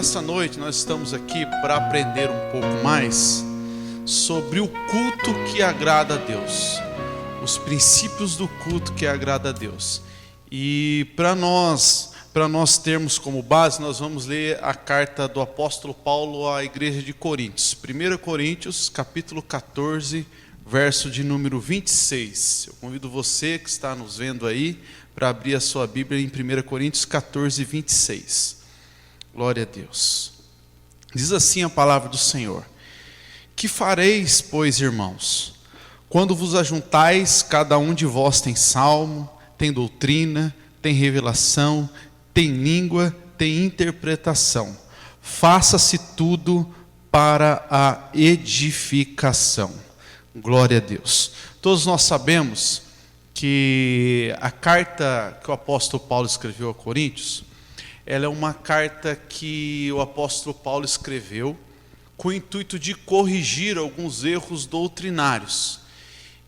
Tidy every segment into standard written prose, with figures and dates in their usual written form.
Nessa noite nós estamos aqui para aprender um pouco mais sobre o culto que agrada a Deus, os princípios do culto que agrada a Deus. E para nós termos como base, nós vamos ler a carta do apóstolo Paulo à igreja de Coríntios. 1 Coríntios, capítulo 14, verso de número 26. Eu convido você que está nos vendo aí para abrir a sua Bíblia em 1 Coríntios 14, 26. Glória a Deus. Diz assim a palavra do Senhor: que fareis, pois, irmãos, quando vos ajuntais, cada um de vós tem salmo, tem doutrina, tem revelação, tem língua, tem interpretação. Faça-se tudo para a edificação. Glória a Deus. Todos nós sabemos que a carta que o apóstolo Paulo escreveu a Coríntios, ela é uma carta que o apóstolo Paulo escreveu com o intuito de corrigir alguns erros doutrinários.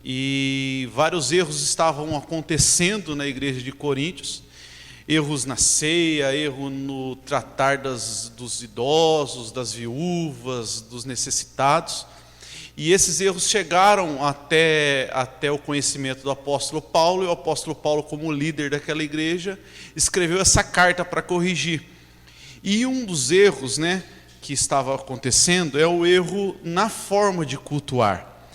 E vários erros estavam acontecendo na igreja de Coríntios, erros na ceia, erro no tratar dos idosos, das viúvas, dos necessitados. E esses erros chegaram até o conhecimento do apóstolo Paulo, e o apóstolo Paulo, como líder daquela igreja, escreveu essa carta para corrigir. E um dos erros, que estava acontecendo é o erro na forma de cultuar.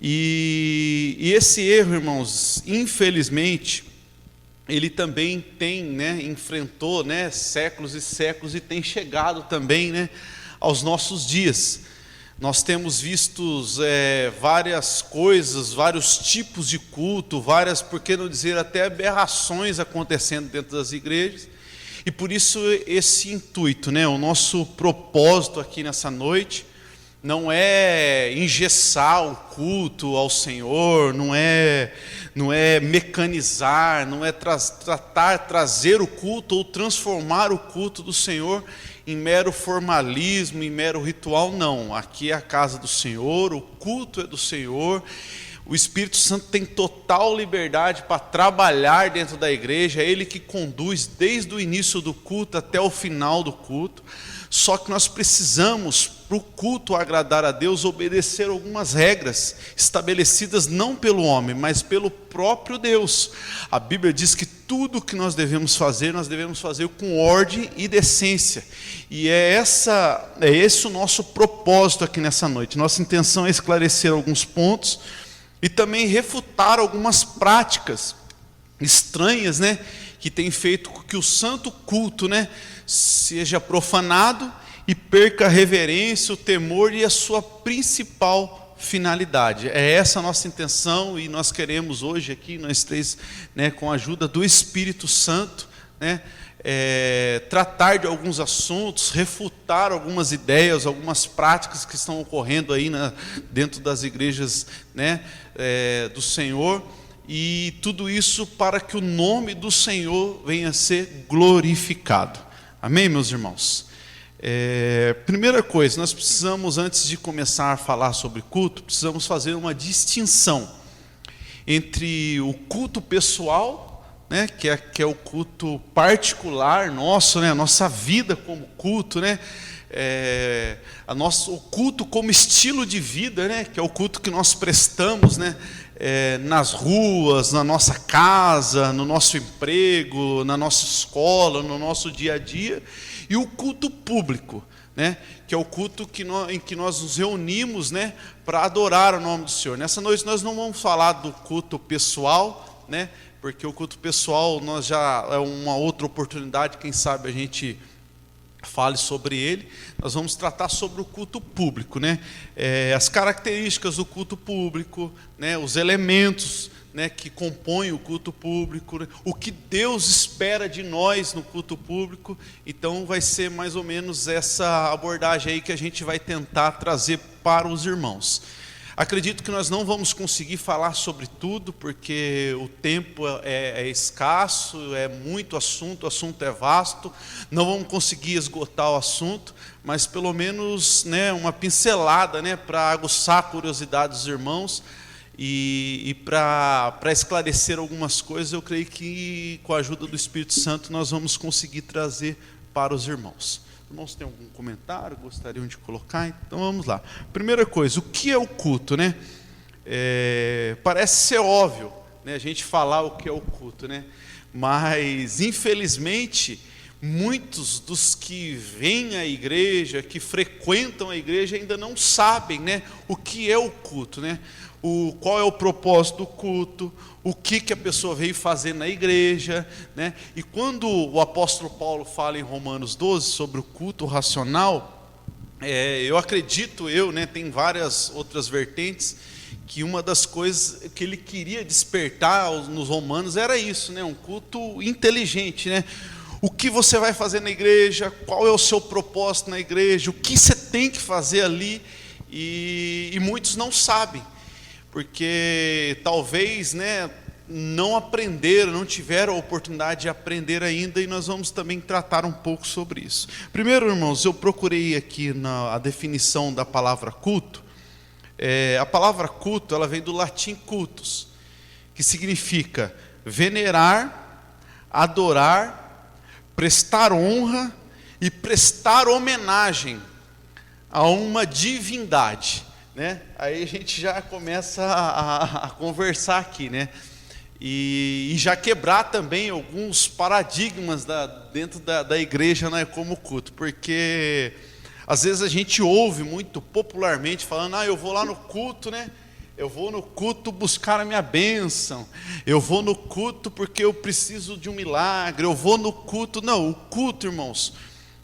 E esse erro, irmãos, infelizmente, ele também enfrentou séculos e séculos e tem chegado também aos nossos dias. Nós temos visto várias coisas, vários tipos de culto, por que não dizer até aberrações acontecendo dentro das igrejas. E por isso esse intuito, o nosso propósito aqui nessa noite não é engessar o culto ao Senhor, não é mecanizar, não é trazer o culto ou transformar o culto do Senhor em mero formalismo, em mero ritual. Não, aqui é a casa do Senhor, o culto é do Senhor, o Espírito Santo tem total liberdade para trabalhar dentro da igreja, é Ele que conduz desde o início do culto até o final do culto. Só que nós precisamos, para o culto agradar a Deus, obedecer algumas regras estabelecidas não pelo homem, mas pelo próprio Deus. A Bíblia diz que tudo que nós devemos fazer com ordem e decência. E é esse o nosso propósito aqui nessa noite. Nossa intenção é esclarecer alguns pontos e também refutar algumas práticas estranhas, que tem feito com que o santo culto, seja profanado e perca a reverência, o temor e a sua principal finalidade. É essa a nossa intenção, e nós queremos hoje aqui, nós três, com a ajuda do Espírito Santo, tratar de alguns assuntos, refutar algumas ideias, algumas práticas que estão ocorrendo aí dentro das igrejas do Senhor. E tudo isso para que o nome do Senhor venha a ser glorificado. Amém, meus irmãos? Primeira coisa, nós precisamos, antes de começar a falar sobre culto, precisamos fazer uma distinção entre o culto pessoal, que é o culto particular nosso, a nossa vida como culto, o culto como estilo de vida, que é o culto que nós prestamos, nas ruas, na nossa casa, no nosso emprego, na nossa escola, no nosso dia a dia, e o culto público, que é o culto em que nós nos reunimos, para adorar o nome do Senhor. Nessa noite nós não vamos falar do culto pessoal, porque o culto pessoal nós já é uma outra oportunidade, quem sabe a gente fale sobre ele. Nós vamos tratar sobre o culto público, as características do culto público, os elementos, que compõem o culto público, o que Deus espera de nós no culto público. Então vai ser mais ou menos essa abordagem aí que a gente vai tentar trazer para os irmãos. Acredito que nós não vamos conseguir falar sobre tudo, porque o tempo é escasso, é muito assunto, o assunto é vasto, não vamos conseguir esgotar o assunto, mas pelo menos uma pincelada para aguçar a curiosidade dos irmãos e para esclarecer algumas coisas. Eu creio que com a ajuda do Espírito Santo nós vamos conseguir trazer para os irmãos. Irmãos, tem algum comentário? Gostariam de colocar? Então vamos lá. Primeira coisa, o que é o culto, né? Parece ser óbvio, né, a gente falar o que é o culto, né? Mas infelizmente muitos dos que vêm à igreja, que frequentam a igreja, ainda não sabem, né, o que é o culto, né? Qual é o propósito do culto, o que a pessoa veio fazer na igreja, né? E quando o apóstolo Paulo fala em Romanos 12 sobre o culto racional, eu acredito, né, tem várias outras vertentes, que uma das coisas que ele queria despertar nos romanos era isso, né? Um culto inteligente, né? O que você vai fazer na igreja, qual é o seu propósito na igreja, o que você tem que fazer ali, e muitos não sabem, porque talvez, né, não aprenderam, não tiveram a oportunidade de aprender ainda, e nós vamos também tratar um pouco sobre isso. Primeiro, irmãos, eu procurei aqui a definição da palavra culto. A palavra culto, ela vem do latim cultus, que significa venerar, adorar, prestar honra e prestar homenagem a uma divindade, né? Aí a gente já começa a conversar aqui, né? E já quebrar também alguns paradigmas dentro da igreja, né, como culto, porque às vezes a gente ouve muito popularmente falando, eu vou lá no culto, né? Eu vou no culto buscar a minha bênção. Eu vou no culto porque eu preciso de um milagre. Eu vou no culto. Não, o culto, irmãos,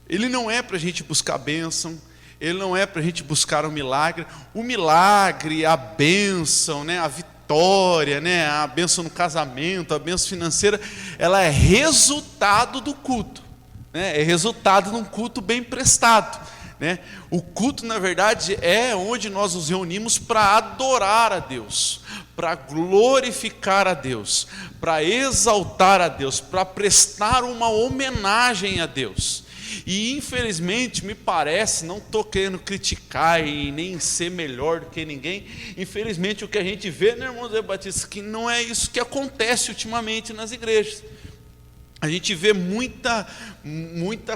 ele não é para a gente buscar a bênção. Ele não é para a gente buscar um milagre. O milagre, a bênção, né? A vitória, né? A bênção no casamento, a bênção financeira, ela é resultado do culto, né? É resultado de um culto bem prestado, né? O culto, na verdade, é onde nós nos reunimos para adorar a Deus, para glorificar a Deus, para exaltar a Deus, para prestar uma homenagem a Deus. E infelizmente me parece, não estou querendo criticar e nem ser melhor do que ninguém, infelizmente o que a gente vê, né, irmãos Batista, que não é isso que acontece ultimamente nas igrejas. A gente vê muita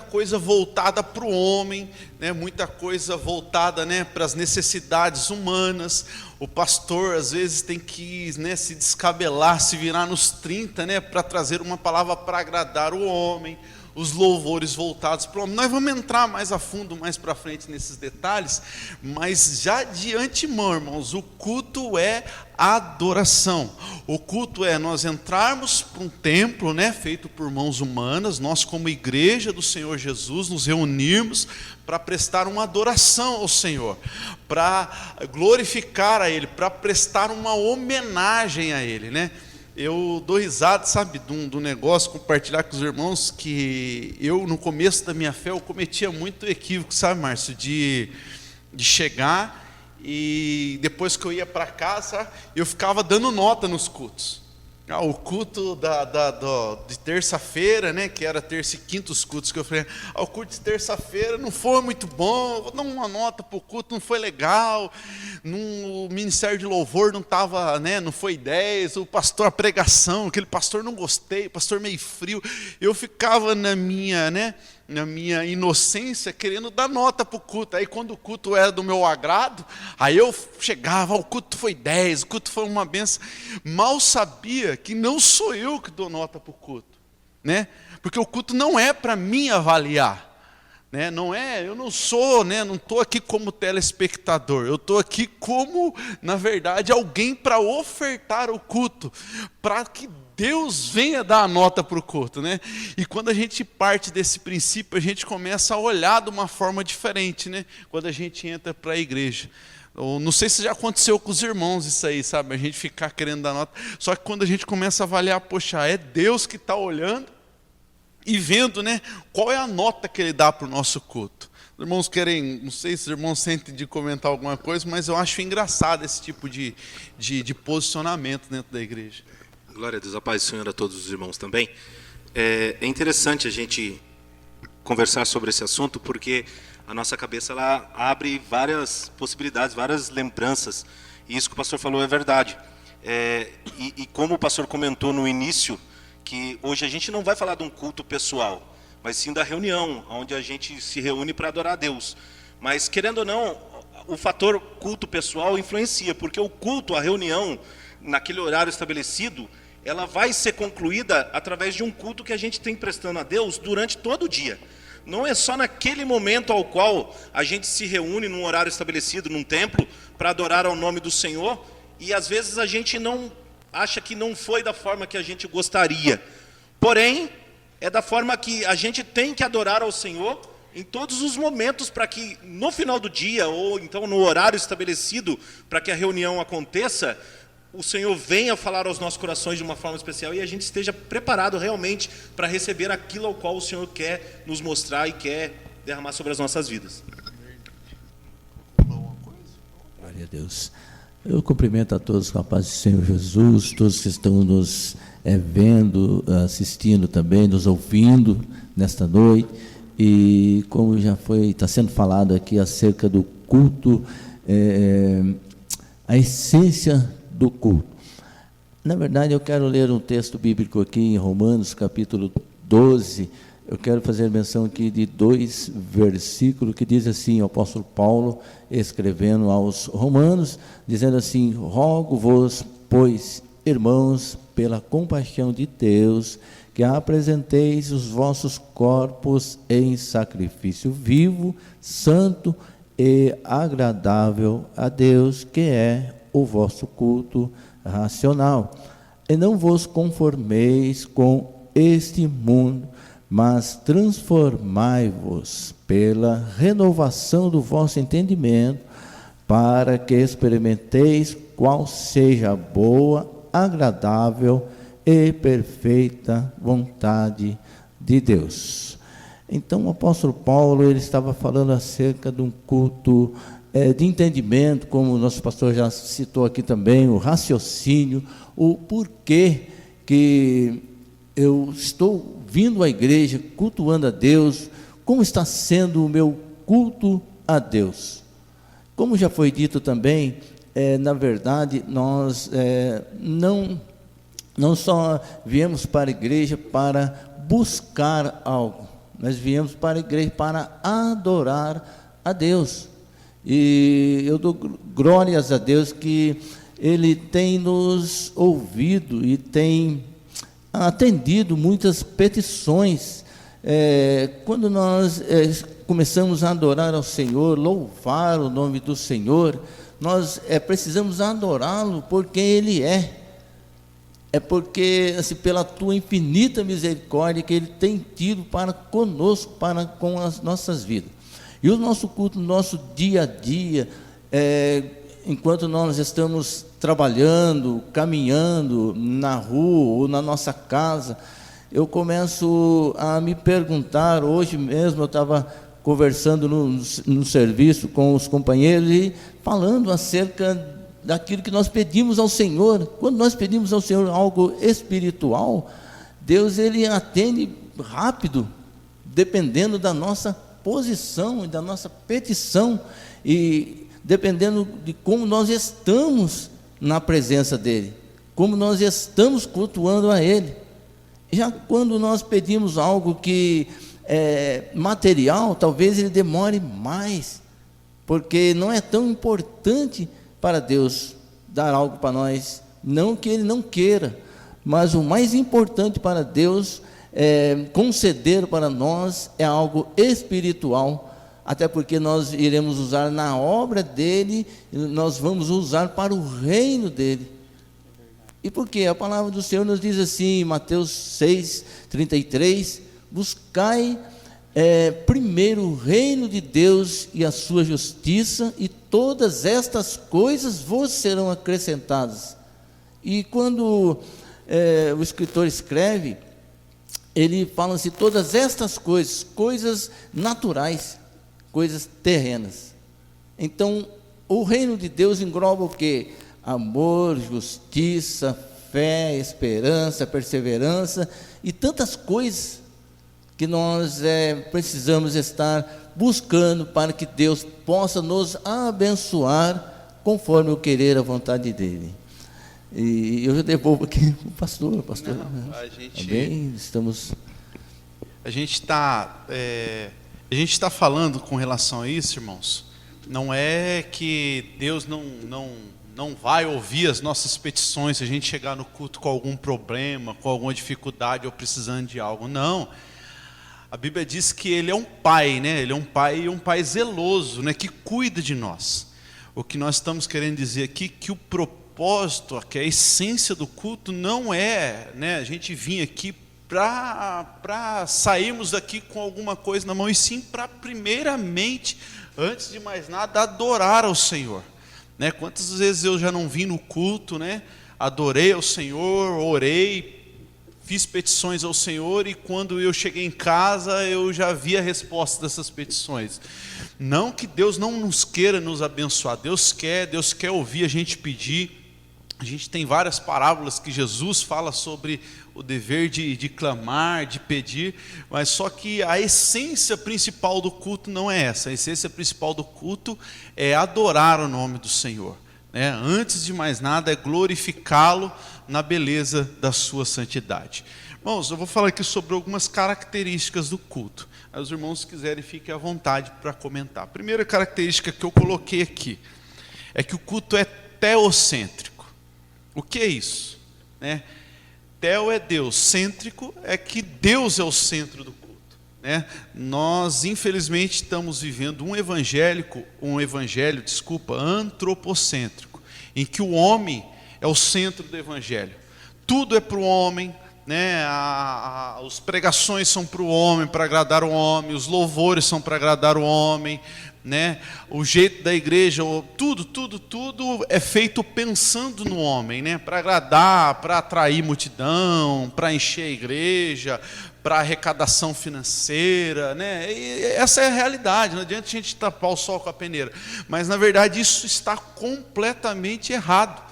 coisa voltada para o homem, né? Muita coisa voltada, né, para as necessidades humanas. O pastor às vezes tem que, né, se descabelar, se virar nos 30, né, para trazer uma palavra para agradar o homem. Os louvores voltados para o homem. Nós vamos entrar mais a fundo, mais para frente nesses detalhes, mas já de antemão, irmãos, o culto é adoração. O culto é nós entrarmos para um templo, né, feito por mãos humanas, nós como igreja do Senhor Jesus, nos reunirmos para prestar uma adoração ao Senhor, para glorificar a Ele, para prestar uma homenagem a Ele, né? Eu dou risada, sabe, do negócio, compartilhar com os irmãos, que eu, no começo da minha fé, eu cometia muito equívoco, sabe, Márcio, de chegar e depois que eu ia para casa, eu ficava dando nota nos cultos. O culto de terça-feira, né, que era terça e quinta os cultos, que eu falei, o culto de terça-feira não foi muito bom, vou dar uma nota para o culto, não foi legal, o ministério de louvor não estava, né, não foi 10, o pastor, a pregação, aquele pastor não gostei, pastor meio frio. Eu ficava na minha inocência, querendo dar nota para o culto. Aí quando o culto era do meu agrado, aí eu chegava, o culto foi 10, o culto foi uma benção. Mal sabia que não sou eu que dou nota para o culto, né? Porque o culto não é para mim avaliar, né? Não é, eu não sou, né? Não estou aqui como telespectador, eu estou aqui como, na verdade, alguém para ofertar o culto, para que Deus venha dar a nota para o culto, né? E quando a gente parte desse princípio, a gente começa a olhar de uma forma diferente, né? Quando a gente entra para a igreja. Não sei se já aconteceu com os irmãos isso aí, sabe? A gente ficar querendo dar nota. Só que quando a gente começa a avaliar, poxa, é Deus que está olhando e vendo, né, qual é a nota que Ele dá para o nosso culto. Os irmãos querem, não sei se os irmãos sentem de comentar alguma coisa, mas eu acho engraçado esse tipo de posicionamento dentro da igreja. Glória a Deus, a paz do Senhor a todos os irmãos também. É interessante a gente conversar sobre esse assunto, porque a nossa cabeça ela abre várias possibilidades, várias lembranças, e isso que o pastor falou é verdade. E como o pastor comentou no início, que hoje a gente não vai falar de um culto pessoal, mas sim da reunião, onde a gente se reúne para adorar a Deus. Mas, querendo ou não, o fator culto pessoal influencia, porque o culto, a reunião, naquele horário estabelecido, ela vai ser concluída através de um culto que a gente tem prestando a Deus durante todo o dia. Não é só naquele momento ao qual a gente se reúne num horário estabelecido, num templo, para adorar ao nome do Senhor, e às vezes a gente não acha que não foi da forma que a gente gostaria. Porém, é da forma que a gente tem que adorar ao Senhor em todos os momentos, para que no final do dia, ou então no horário estabelecido, para que a reunião aconteça, o Senhor venha falar aos nossos corações de uma forma especial e a gente esteja preparado realmente para receber aquilo ao qual o Senhor quer nos mostrar e quer derramar sobre as nossas vidas. Glória a Deus. Eu cumprimento a todos com a paz do Senhor Jesus, todos que estão nos vendo, assistindo também, nos ouvindo nesta noite. E como já está sendo falado aqui acerca do culto, a essência do culto. Na verdade, eu quero ler um texto bíblico aqui em Romanos, capítulo 12. Eu quero fazer menção aqui de 2 versículos que diz assim, o apóstolo Paulo, escrevendo aos romanos, dizendo assim: rogo-vos, pois, irmãos, pela compaixão de Deus, que apresenteis os vossos corpos em sacrifício vivo, santo e agradável a Deus, que é o vosso culto racional. E não vos conformeis com este mundo, mas transformai-vos pela renovação do vosso entendimento, para que experimenteis qual seja a boa, agradável e perfeita vontade de Deus. Então o apóstolo Paulo, ele estava falando acerca de um culto de entendimento, como o nosso pastor já citou aqui também, o raciocínio, o porquê que eu estou vindo à igreja, cultuando a Deus, como está sendo o meu culto a Deus. Como já foi dito também, na verdade, nós não só viemos para a igreja para buscar algo, nós viemos para a igreja para adorar a Deus. E eu dou glórias a Deus que Ele tem nos ouvido e tem atendido muitas petições. Quando nós começamos a adorar ao Senhor, louvar o nome do Senhor, nós precisamos adorá-lo por quem Ele é. É porque, assim, pela tua infinita misericórdia que Ele tem tido para conosco, para com as nossas vidas. E o nosso culto, no nosso dia a dia, enquanto nós estamos trabalhando, caminhando na rua ou na nossa casa, eu começo a me perguntar. Hoje mesmo eu estava conversando no serviço com os companheiros e falando acerca daquilo que nós pedimos ao Senhor. Quando nós pedimos ao Senhor algo espiritual, Deus, Ele atende rápido, dependendo da nossa posição e da nossa petição, e dependendo de como nós estamos na presença dEle, como nós estamos cultuando a Ele. Já quando nós pedimos algo que é material, talvez Ele demore mais, porque não é tão importante para Deus dar algo para nós, não que Ele não queira, mas o mais importante para Deus conceder para nós é algo espiritual, até porque nós iremos usar na obra dEle, nós vamos usar para o reino dEle. E por quê? A palavra do Senhor nos diz assim, em Mateus 6:33, buscai primeiro o reino de Deus e a sua justiça, e todas estas coisas vos serão acrescentadas. E quando o escritor escreve, ele fala assim, todas estas coisas, coisas naturais, coisas terrenas. Então, o reino de Deus engloba o quê? Amor, justiça, fé, esperança, perseverança e tantas coisas que nós precisamos estar buscando para que Deus possa nos abençoar conforme o querer, a vontade dEle. E eu já devolvo aqui o pastor. Não, a gente... Também estamos... a gente está falando com relação a isso, irmãos. Não é que Deus não vai ouvir as nossas petições se a gente chegar no culto com algum problema, com alguma dificuldade ou precisando de algo. Não. A Bíblia diz que Ele é um pai, né? Ele é um pai e um pai zeloso, né? Que cuida de nós. O que nós estamos querendo dizer aqui que o propósito, que a essência do culto não é, né, a gente vir aqui para sairmos daqui com alguma coisa na mão, e sim para primeiramente, antes de mais nada, adorar ao Senhor. Né? Quantas vezes eu já não vim no culto, né? Adorei ao Senhor, orei, fiz petições ao Senhor, e quando eu cheguei em casa eu já vi a resposta dessas petições. Não que Deus não nos queira nos abençoar, Deus quer ouvir a gente pedir. A gente tem várias parábolas que Jesus fala sobre o dever de clamar, de pedir, mas só que a essência principal do culto não é essa. A essência principal do culto é adorar o nome do Senhor, né? Antes de mais nada, é glorificá-lo na beleza da sua santidade. Irmãos, eu vou falar aqui sobre algumas características do culto. Aí os irmãos, se quiserem, fiquem à vontade para comentar. A primeira característica que eu coloquei aqui é que o culto é teocêntrico. O que é isso? Né? Teo é Deus, cêntrico é que Deus é o centro do culto. Né? Nós, infelizmente, estamos vivendo um evangelho antropocêntrico, em que o homem é o centro do evangelho. Tudo é para o homem, né? As pregações são para o homem, para agradar o homem, os louvores são para agradar o homem, né? O jeito da igreja, tudo é feito pensando no homem, né? Para agradar, para atrair multidão, para encher a igreja, para arrecadação financeira, né? E essa é a realidade. Não adianta a gente tapar o sol com a peneira, mas na verdade isso está completamente errado.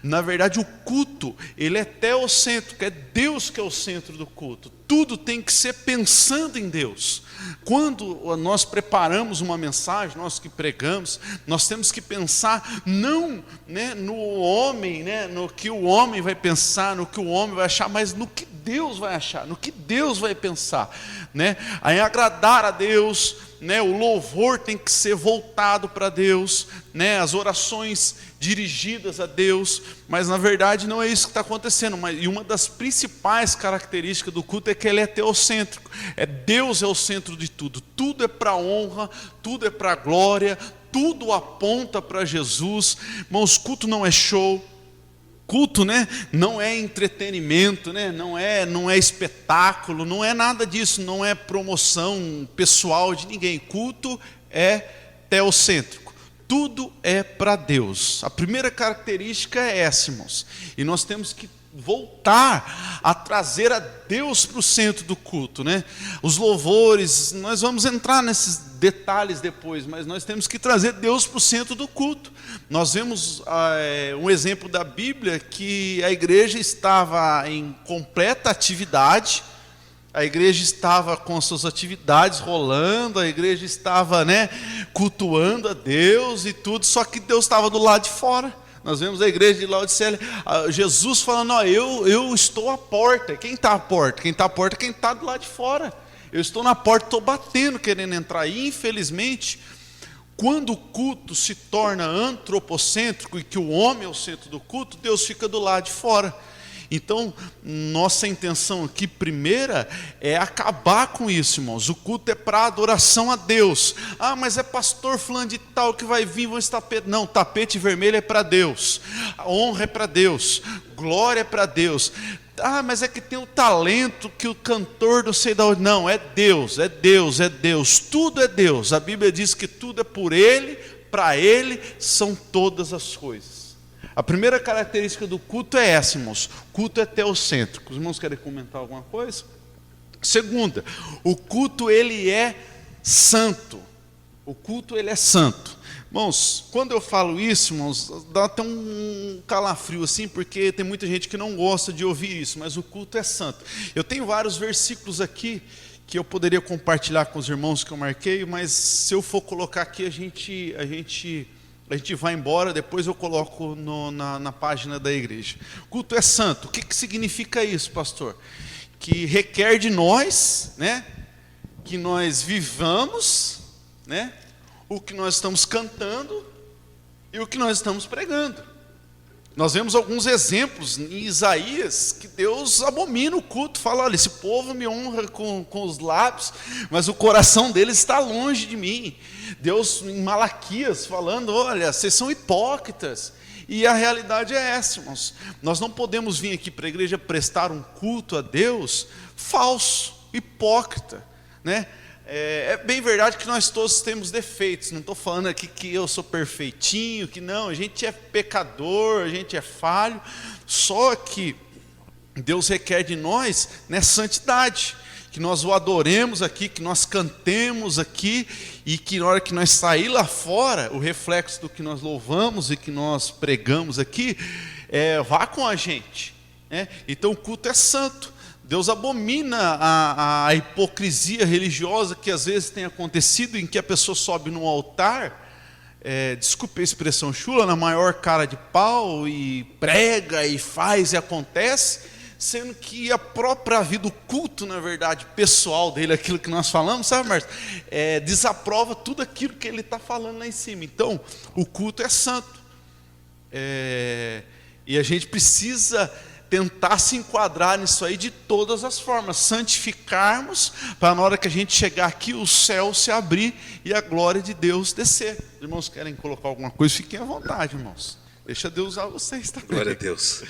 Na verdade, o culto, ele é teocêntrico, é Deus que é o centro do culto. Tudo tem que ser pensando em Deus. Quando nós preparamos uma mensagem, nós que pregamos, nós temos que pensar não, né, no homem, né, no que o homem vai pensar, no que o homem vai achar, mas no que Deus vai achar, no que Deus vai pensar, né? Aí agradar a Deus, né? O louvor tem que ser voltado para Deus, né? As orações dirigidas a Deus, mas na verdade não é isso que está acontecendo. E uma das principais características do culto é que ele é teocêntrico. Deus é o centro de tudo. Tudo é para honra, tudo é para glória, tudo aponta para Jesus. Irmãos, culto não é show. Culto, né, não é entretenimento, né, não é espetáculo, não é nada disso, não é promoção pessoal de ninguém. Culto é teocêntrico, tudo é para Deus. A primeira característica é essa, irmãos, e nós temos que voltar a trazer a Deus para o centro do culto, né? Os louvores, nós vamos entrar nesses detalhes depois, mas nós temos que trazer Deus para o centro do culto. Nós vemos um exemplo da Bíblia que a igreja estava em completa atividade, a igreja estava com suas atividades rolando, a igreja estava, né, cultuando a Deus e tudo, só que Deus estava do lado de fora. Nós vemos a igreja de Laodiceia, Jesus falando, eu estou à porta. Quem está à porta? Quem está à porta é quem está do lado de fora. Eu estou na porta, estou batendo, querendo entrar. E infelizmente, quando o culto se torna antropocêntrico e que o homem é o centro do culto, Deus fica do lado de fora. Então, nossa intenção aqui, primeira, é acabar com isso, irmãos. O culto é para adoração a Deus. Ah, mas é pastor fulano de tal que vai vir, vão esse tapete. Não, tapete vermelho é para Deus. A honra é para Deus. Glória é para Deus. Ah, mas é que tem o talento que o cantor não sei da onde. Não, é Deus, é Deus, é Deus. Tudo é Deus. A Bíblia diz que tudo é por Ele, para Ele são todas as coisas. A primeira característica do culto é essa, irmãos. O culto é teocêntrico. Os irmãos querem comentar alguma coisa? Segunda, o culto ele é santo. O culto ele é santo. Irmãos, quando eu falo isso, irmãos, dá até um calafrio assim, porque tem muita gente que não gosta de ouvir isso, mas o culto é santo. Eu tenho vários versículos aqui que eu poderia compartilhar com os irmãos que eu marquei, mas se eu for colocar aqui, a gente vai embora, depois eu coloco na página da igreja. Culto é santo. O que significa isso, pastor? que requer de nós, né, que nós vivamos, né, o que nós estamos cantando e o que nós estamos pregando. Nós vemos alguns exemplos em Isaías que Deus abomina o culto, fala: olha, esse povo me honra com os lábios, mas o coração deles está longe de mim. Deus em Malaquias falando: olha, vocês são hipócritas. E a realidade é essa, irmãos. Nós não podemos vir aqui para a igreja prestar um culto a Deus falso, hipócrita, né? É bem verdade que nós todos temos defeitos. Não estou falando aqui que eu sou perfeitinho, que não, a gente é pecador, a gente é falho. Só que Deus requer de nós, né, santidade, que nós o adoremos aqui, que nós cantemos aqui, e que na hora que nós sair lá fora, o reflexo do que nós louvamos e que nós pregamos aqui, vá com a gente, né? Então o culto é santo. Deus abomina a hipocrisia religiosa que às vezes tem acontecido, em que a pessoa sobe no altar, desculpe a expressão chula, na maior cara de pau, e prega e faz e acontece, sendo que a própria vida, o culto, na verdade, pessoal dele, aquilo que nós falamos, sabe, Márcio, desaprova tudo aquilo que ele está falando lá em cima. Então, o culto é santo, e a gente precisa tentar se enquadrar nisso aí de todas as formas, santificarmos, para na hora que a gente chegar aqui, o céu se abrir e a glória de Deus descer. Os irmãos querem colocar alguma coisa? Fiquem à vontade, irmãos. Deixa Deus usar vocês também. Glória a Deus.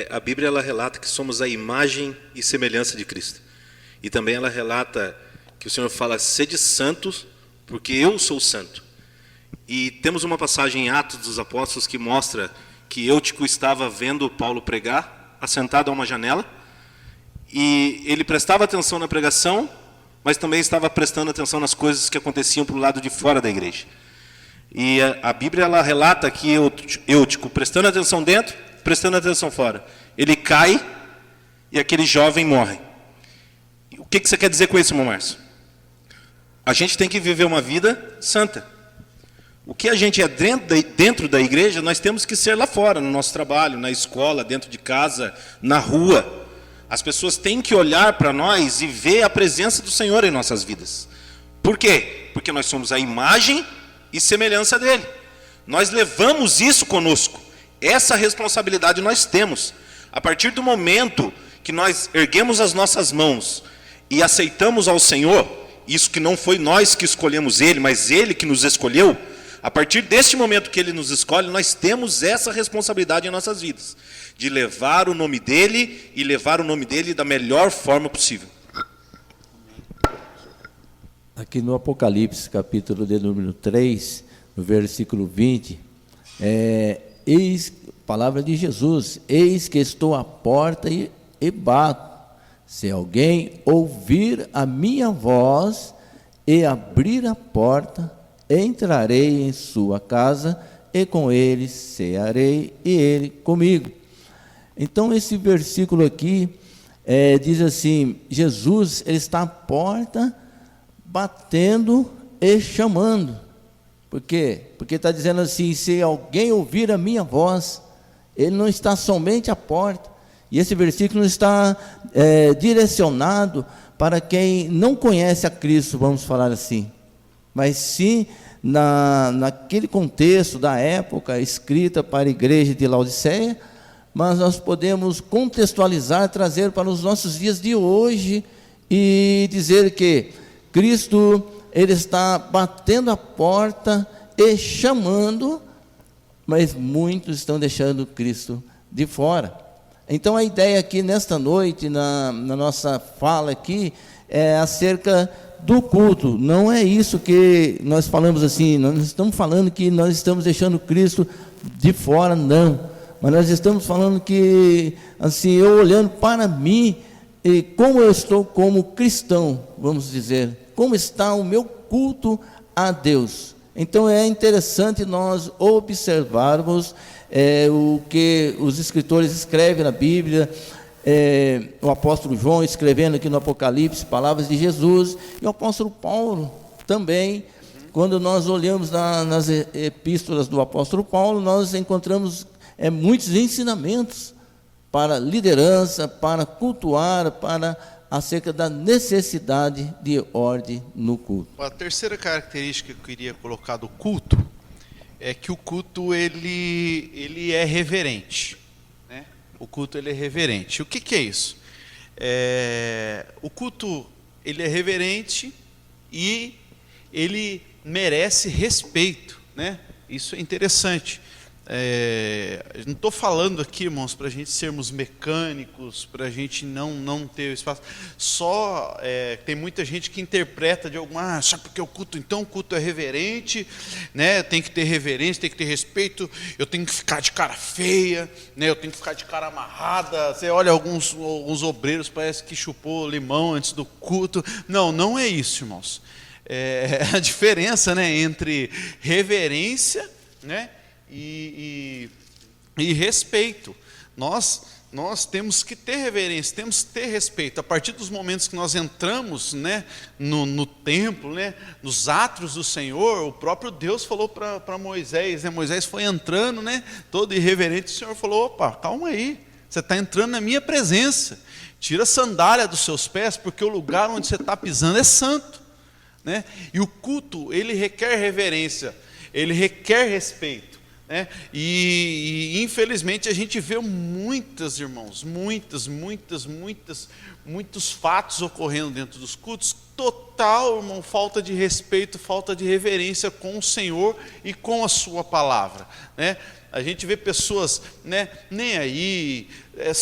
A Bíblia, ela relata que somos a imagem e semelhança de Cristo. E também ela relata que o Senhor fala: sede santos, porque eu sou santo. E temos uma passagem em Atos dos Apóstolos que mostra que Eutico estava vendo Paulo pregar, assentado a uma janela, e ele prestava atenção na pregação, mas também estava prestando atenção nas coisas que aconteciam para o lado de fora da igreja. E a Bíblia, ela relata que Eutico, prestando atenção dentro, prestando atenção fora, ele cai e aquele jovem morre. O que você quer dizer com isso, irmão Márcio? A gente tem que viver uma vida santa. O que a gente é dentro da igreja, nós temos que ser lá fora, no nosso trabalho, na escola, dentro de casa, na rua. As pessoas têm que olhar para nós e ver a presença do Senhor em nossas vidas. Por quê? Porque nós somos a imagem e semelhança dele. Nós levamos isso conosco. Essa responsabilidade nós temos. A partir do momento que nós erguemos as nossas mãos e aceitamos ao Senhor, isso que não foi nós que escolhemos ele, mas ele que nos escolheu, a partir deste momento que ele nos escolhe, nós temos essa responsabilidade em nossas vidas, de levar o nome dele e levar o nome dele da melhor forma possível. Aqui no Apocalipse, capítulo de número 3, no versículo 20, palavra de Jesus: eis que estou à porta e bato. Se alguém ouvir a minha voz e abrir a porta, entrarei em sua casa e com ele cearei e ele comigo. Então esse versículo aqui diz assim: Jesus, ele está à porta batendo e chamando. Por quê? Porque está dizendo assim: se alguém ouvir a minha voz, ele não está somente à porta. E esse versículo está direcionado para quem não conhece a Cristo, vamos falar assim, mas sim naquele contexto da época, escrita para a igreja de Laodiceia, mas nós podemos contextualizar, trazer para os nossos dias de hoje e dizer que Cristo, ele está batendo a porta e chamando, mas muitos estão deixando Cristo de fora. Então a ideia aqui nesta noite, na nossa fala aqui, é acerca do culto. Não é isso que nós falamos assim, nós não estamos falando que nós estamos deixando Cristo de fora, não. Mas nós estamos falando que, assim, eu olhando para mim, e como eu estou como cristão, vamos dizer, como está o meu culto a Deus. Então é interessante nós observarmos o que os escritores escrevem na Bíblia, o apóstolo João escrevendo aqui no Apocalipse, palavras de Jesus, e o apóstolo Paulo também. Quando nós olhamos nas epístolas do apóstolo Paulo, nós encontramos muitos ensinamentos para liderança, para cultuar, para acerca da necessidade de ordem no culto. A terceira característica que eu queria colocar do culto é que o culto ele é reverente, né? O culto ele é reverente. O que é isso? O culto ele é reverente e ele merece respeito, né? Isso é interessante. Não estou falando aqui, irmãos, para a gente sermos mecânicos, para a gente não ter espaço. Só tem muita gente que interpreta de alguma, só porque o culto é reverente, né? Tem que ter reverência, tem que ter respeito. Eu tenho que ficar de cara feia, né? Eu tenho que ficar de cara amarrada. Você olha alguns obreiros, parece que chupou limão antes do culto. Não é isso, irmãos. A diferença, né, entre reverência, né, e respeito. Nós temos que ter reverência, temos que ter respeito. A partir dos momentos que nós entramos, né, no templo, né, nos átrios do Senhor, o próprio Deus falou para Moisés, né, Moisés foi entrando, né, todo irreverente, o Senhor falou: opa, calma aí, você está entrando na minha presença, tira a sandália dos seus pés, porque o lugar onde você está pisando é santo. Né? E o culto, ele requer reverência, ele requer respeito, né? E infelizmente a gente vê muitos fatos ocorrendo dentro dos cultos, total, irmão, falta de respeito, falta de reverência com o Senhor e com a sua palavra, né? A gente vê pessoas, né, nem aí,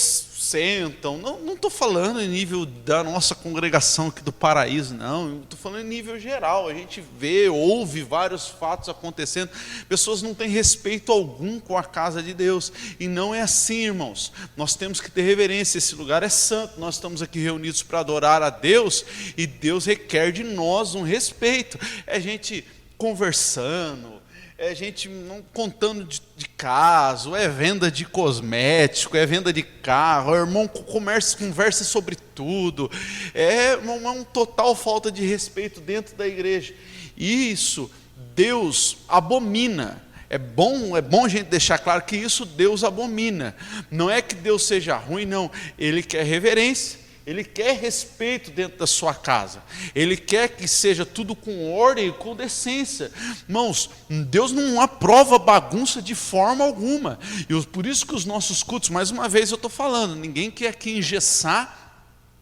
sentam, não estou falando em nível da nossa congregação aqui do Paraíso, não, estou falando em nível geral. A gente ouve vários fatos acontecendo, pessoas não têm respeito algum com a casa de Deus, e não é assim, irmãos. Nós temos que ter reverência, esse lugar é santo, nós estamos aqui reunidos para adorar a Deus, e Deus requer de nós um respeito. É gente conversando, é gente contando de caso, é venda de cosmético, é venda de carro, é irmão conversa sobre tudo, é uma total falta de respeito dentro da igreja. E isso Deus abomina. É bom a gente deixar claro que isso Deus abomina. Não é que Deus seja ruim, não. Ele quer reverência. Ele quer respeito dentro da sua casa. Ele quer que seja tudo com ordem e com decência. Irmãos, Deus não aprova bagunça de forma alguma. E por isso que os nossos cultos, mais uma vez eu estou falando, ninguém quer aqui engessar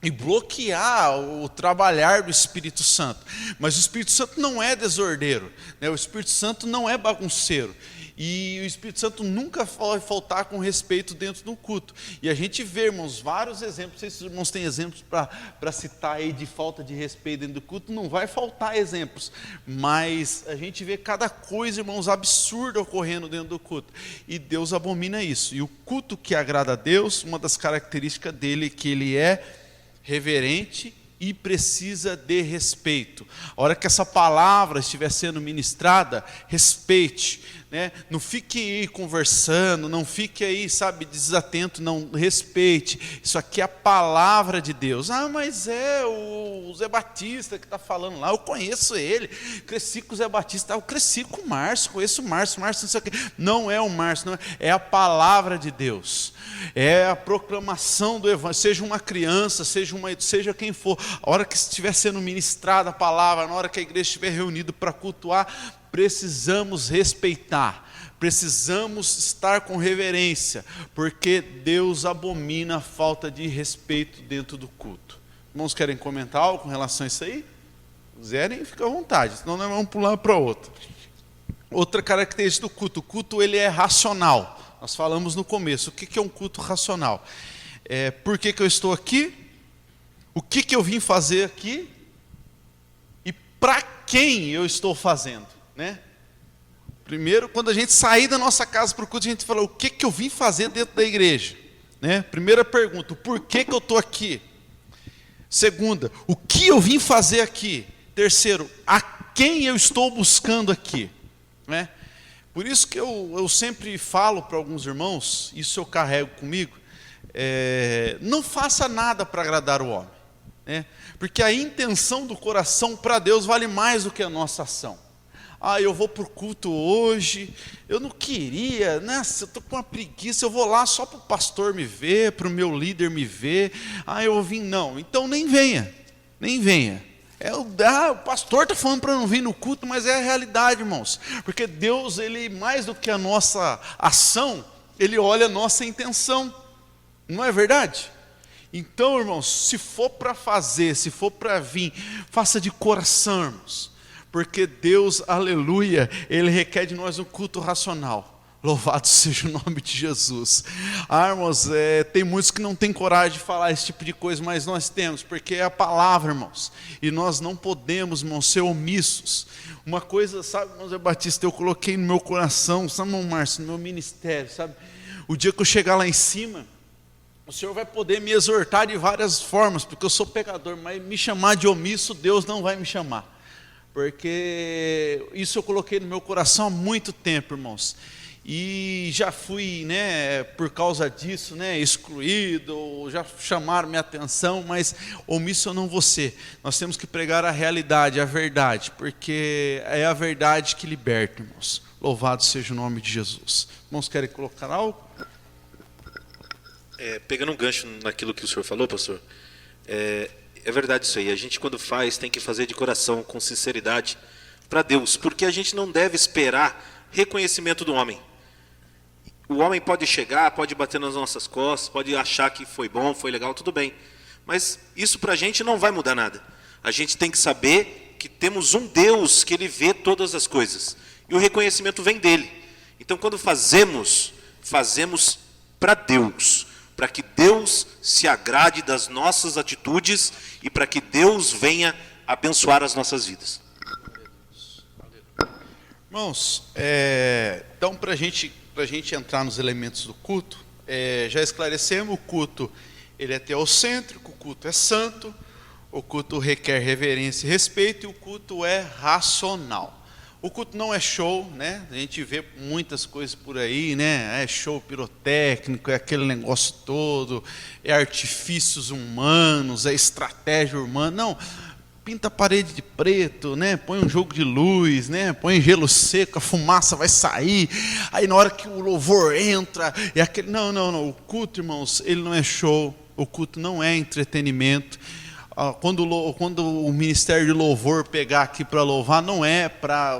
e bloquear o trabalhar do Espírito Santo. Mas o Espírito Santo não é desordeiro, né? O Espírito Santo não é bagunceiro. E o Espírito Santo nunca vai faltar com respeito dentro do culto. E a gente vê, irmãos, vários exemplos. Não sei se os irmãos têm exemplos para citar aí de falta de respeito dentro do culto. Não vai faltar exemplos. Mas a gente vê cada coisa, irmãos, absurda ocorrendo dentro do culto. E Deus abomina isso. E o culto que agrada a Deus, uma das características dele é que ele é reverente e precisa de respeito. A hora que essa palavra estiver sendo ministrada, respeite, né? Não fique aí conversando, não fique aí, sabe, desatento, não, respeite. Isso aqui é a palavra de Deus. Mas é o Zé Batista que está falando lá, eu conheço ele, cresci com o Zé Batista, eu cresci com o Márcio, conheço o Márcio não sei o quê. Não é o Márcio, não é a palavra de Deus, é a proclamação do Evangelho, seja uma criança, seja quem for, a hora que estiver sendo ministrada a palavra, na hora que a igreja estiver reunida para cultuar, precisamos respeitar, precisamos estar com reverência, porque Deus abomina a falta de respeito dentro do culto. Irmãos, querem comentar algo com relação a isso aí? Quiserem, fica à vontade, senão nós vamos pular para outra. Outra característica do culto, o culto ele é racional. Nós falamos no começo, o que é um culto racional? Por que eu estou aqui? O que eu vim fazer aqui? E para quem eu estou fazendo? Né? Primeiro, quando a gente sair da nossa casa para o culto, a gente fala, o que eu vim fazer dentro da igreja? Né? Primeira pergunta, por que eu estou aqui? Segunda, o que eu vim fazer aqui? Terceiro, a quem eu estou buscando aqui? Né? Por isso que eu sempre falo para alguns irmãos, isso eu carrego comigo, não faça nada para agradar o homem, né? Porque a intenção do coração para Deus vale mais do que a nossa ação. eu vou para o culto hoje, eu não queria, né? Eu estou com uma preguiça, eu vou lá só para o pastor me ver, para o meu líder me ver, eu vim, não, então nem venha, nem venha. O pastor está falando para não vir no culto, mas é a realidade, irmãos, porque Deus, Ele, mais do que a nossa ação, Ele olha a nossa intenção, não é verdade? Então, irmãos, se for para fazer, se for para vir, faça de coração, irmãos, porque Deus, aleluia, Ele requer de nós um culto racional. Louvado seja o nome de Jesus. Irmãos, tem muitos que não têm coragem de falar esse tipo de coisa, mas nós temos, porque é a palavra, irmãos, e nós não podemos, irmãos, ser omissos. Uma coisa, sabe, irmão Zé Batista, eu coloquei no meu coração, sabe, irmão Márcio, no meu ministério, sabe, o dia que eu chegar lá em cima, o Senhor vai poder me exortar de várias formas, porque eu sou pecador, mas me chamar de omisso, Deus não vai me chamar, porque isso eu coloquei no meu coração há muito tempo, irmãos, e já fui, né, por causa disso, né, excluído, já chamaram minha atenção, mas omisso eu não vou ser. Nós temos que pregar a realidade, a verdade, porque é a verdade que liberta, irmãos. Louvado seja o nome de Jesus. Irmãos, querem colocar algo? Pegando um gancho naquilo que o senhor falou, pastor, é verdade isso aí. A gente, quando faz, tem que fazer de coração, com sinceridade, para Deus, porque a gente não deve esperar reconhecimento do homem. O homem pode chegar, pode bater nas nossas costas, pode achar que foi bom, foi legal, tudo bem, mas isso para a gente não vai mudar nada. A gente tem que saber que temos um Deus que Ele vê todas as coisas, e o reconhecimento vem dEle. Então, quando fazemos para Deus, para que Deus se agrade das nossas atitudes e para que Deus venha abençoar as nossas vidas. Irmãos, então para a gente entrar nos elementos do culto, já esclarecemos, o culto ele é teocêntrico, o culto é santo, o culto requer reverência e respeito, e o culto é racional. O culto não é show, né? A gente vê muitas coisas por aí, né? É show pirotécnico, é aquele negócio todo, é artifícios humanos, é estratégia humana. Não, pinta a parede de preto, né? Põe um jogo de luz, né? Põe gelo seco, a fumaça vai sair. Aí na hora que o louvor entra, é aquele... Não. O culto, irmãos, ele não é show. O culto não é entretenimento. Quando o ministério de louvor pegar aqui para louvar, não é para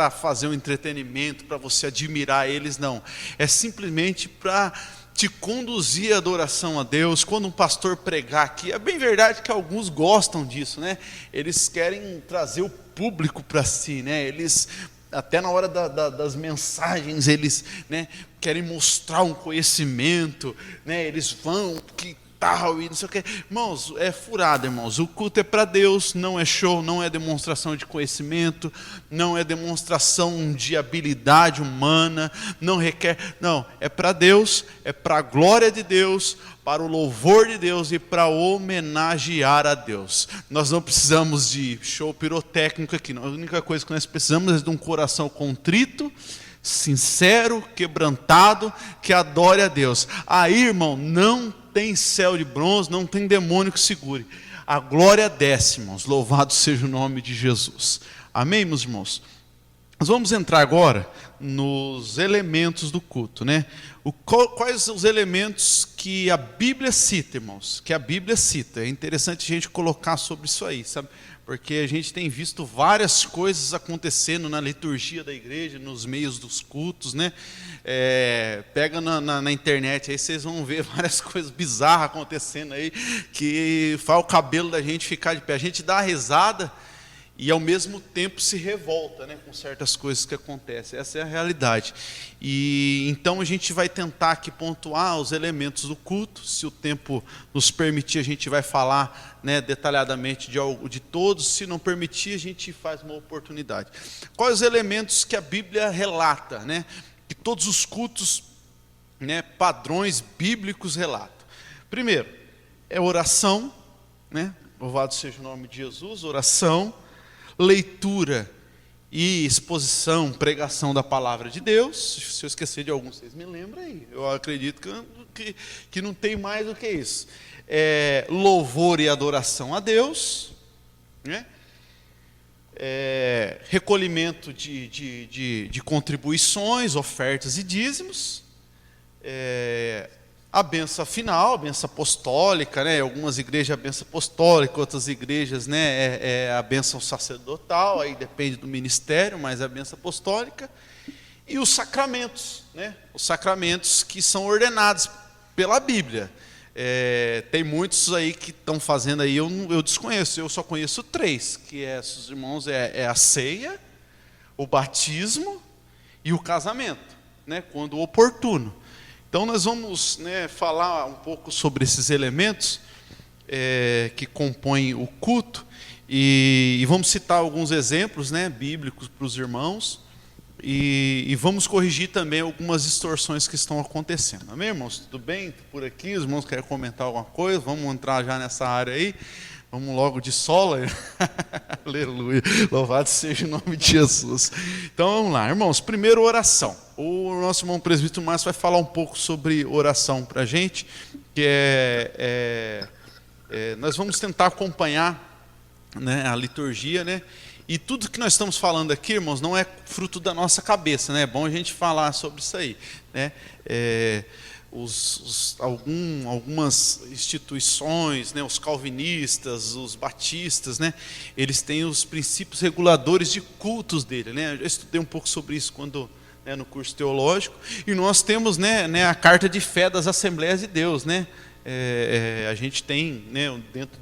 fazer um entretenimento, para você admirar eles, não. É simplesmente para te conduzir à adoração a Deus. Quando um pastor pregar aqui, é bem verdade que alguns gostam disso, né? Eles querem trazer o público para si, né? Eles, até na hora das mensagens, eles, né, querem mostrar um conhecimento, né? Eles vão... e não sei o que. Irmãos, é furado, irmãos. O culto é para Deus, não é show, não é demonstração de conhecimento, não é demonstração de habilidade humana, não, é para Deus, é para a glória de Deus, para o louvor de Deus e para homenagear a Deus. Nós não precisamos de show pirotécnico aqui, não. A única coisa que nós precisamos é de um coração contrito, sincero, quebrantado, que adore a Deus. Aí, irmão, não tem céu de bronze, não tem demônio que segure. A glória desce, irmãos. Louvado seja o nome de Jesus. Amém, meus irmãos? Nós vamos entrar agora nos elementos do culto, né? Quais os elementos que a Bíblia cita, irmãos? Que a Bíblia cita. É interessante a gente colocar sobre isso aí, sabe? Porque a gente tem visto várias coisas acontecendo na liturgia da igreja, nos meios dos cultos, né? Pega na internet aí, vocês vão ver várias coisas bizarras acontecendo aí, que faz o cabelo da gente ficar de pé. A gente dá a risada e ao mesmo tempo se revolta, né, com certas coisas que acontecem. Essa é a realidade. E então a gente vai tentar aqui pontuar os elementos do culto. Se o tempo nos permitir, a gente vai falar, né, detalhadamente de todos. Se não permitir, a gente faz uma oportunidade. Quais os elementos que a Bíblia relata, né? Que todos os cultos, né, padrões bíblicos relatam. Primeiro, é oração, né? Louvado seja o nome de Jesus. Oração, leitura e exposição, pregação da palavra de Deus. Se eu esquecer de algum, vocês me lembram aí. Eu acredito que não tem mais do que isso. Louvor e adoração a Deus, né? recolhimento de contribuições, ofertas e dízimos, a benção final, a benção apostólica, né? Algumas igrejas a benção apostólica, outras igrejas, né, a benção sacerdotal, aí depende do ministério, mas a benção apostólica, e os sacramentos, né? Os sacramentos que são ordenados pela Bíblia. Tem muitos aí que estão fazendo aí, eu desconheço, eu só conheço 3, que os irmãos, a ceia, o batismo e o casamento, né, quando oportuno. Então nós vamos, né, falar um pouco sobre esses elementos que compõem o culto, e vamos citar alguns exemplos, né, bíblicos para os irmãos, e vamos corrigir também algumas distorções que estão acontecendo. Amém, irmãos? Tudo bem por aqui? Os irmãos querem comentar alguma coisa? Vamos entrar já nessa área aí. Vamos logo de sola. Aleluia. Louvado seja o nome de Jesus. Então vamos lá, irmãos. Primeiro, oração. O nosso irmão presbítero Márcio vai falar um pouco sobre oração para a gente, que nós vamos tentar acompanhar, né, a liturgia, né? E tudo que nós estamos falando aqui, irmãos, não é fruto da nossa cabeça, né? É bom a gente falar sobre isso aí, né? Algumas instituições, né, os calvinistas, os batistas, né, eles têm os princípios reguladores de cultos dele, né? Eu já estudei um pouco sobre isso no curso teológico, e nós temos, né, a carta de fé das Assembleias de Deus, né? A gente tem, né, dentro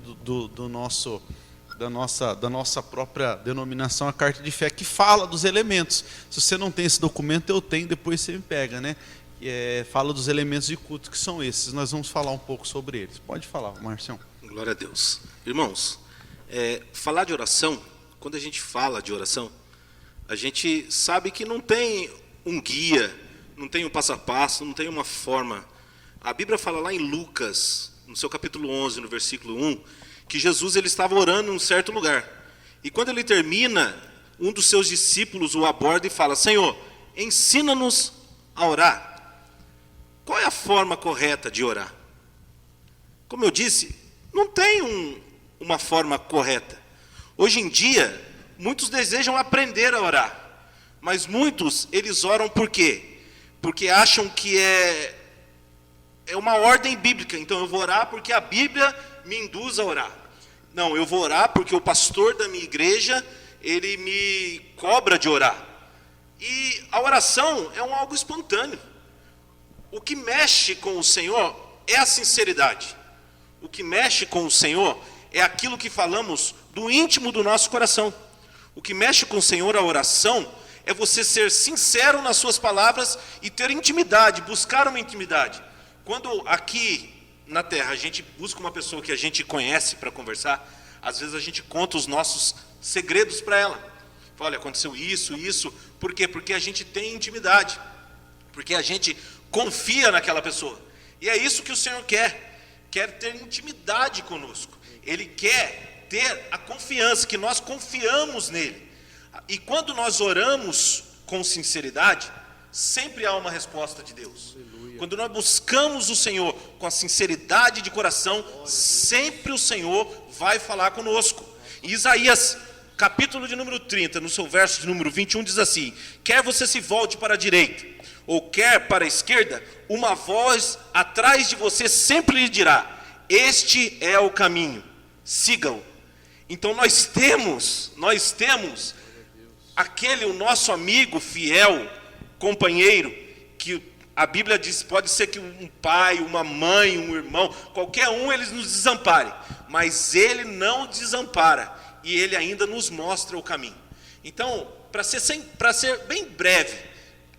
da nossa própria denominação, a carta de fé que fala dos elementos. Se você não tem esse documento, eu tenho, depois você me pega, né? Fala dos elementos de culto que são esses. Nós vamos falar um pouco sobre eles. Pode falar, Marcião. Glória a Deus. Irmãos, falar de oração, quando a gente fala de oração, a gente sabe que não tem um guia, não tem um passo a passo, não tem uma forma. A Bíblia fala lá em Lucas, no seu capítulo 11, no versículo 1, que Jesus ele estava orando em um certo lugar. E quando ele termina, um dos seus discípulos o aborda e fala: Senhor, ensina-nos a orar. Qual é a forma correta de orar? Como eu disse, não tem uma forma correta. Hoje em dia, muitos desejam aprender a orar, mas muitos, eles oram por quê? Porque acham que é uma ordem bíblica. Então eu vou orar porque a Bíblia me induz a orar. Não, eu vou orar porque o pastor da minha igreja, ele me cobra de orar. E a oração é algo espontâneo. O que mexe com o Senhor é a sinceridade. O que mexe com o Senhor é aquilo que falamos do íntimo do nosso coração. O que mexe com o Senhor, a oração, é você ser sincero nas suas palavras e ter intimidade, buscar uma intimidade. Quando aqui na terra a gente busca uma pessoa que a gente conhece para conversar, às vezes a gente conta os nossos segredos para ela. Olha, aconteceu isso. Por quê? Porque a gente tem intimidade. Porque a gente confia naquela pessoa. E é isso que o Senhor quer. Quer ter intimidade conosco. Ele quer ter a confiança, que nós confiamos nele. E quando nós oramos com sinceridade, sempre há uma resposta de Deus. Aleluia. Quando nós buscamos o Senhor com a sinceridade de coração, sempre o Senhor vai falar conosco. Em Isaías, capítulo de número 30, no seu verso de número 21, diz assim: quer você se volte para a direita, ou quer para a esquerda, uma voz atrás de você sempre lhe dirá: este é o caminho, sigam. Então nós temos aquele, o nosso amigo fiel, companheiro, que a Bíblia diz, pode ser que um pai, uma mãe, um irmão, qualquer um, eles nos desampare, mas ele não desampara, e ele ainda nos mostra o caminho. Então, para ser bem breve,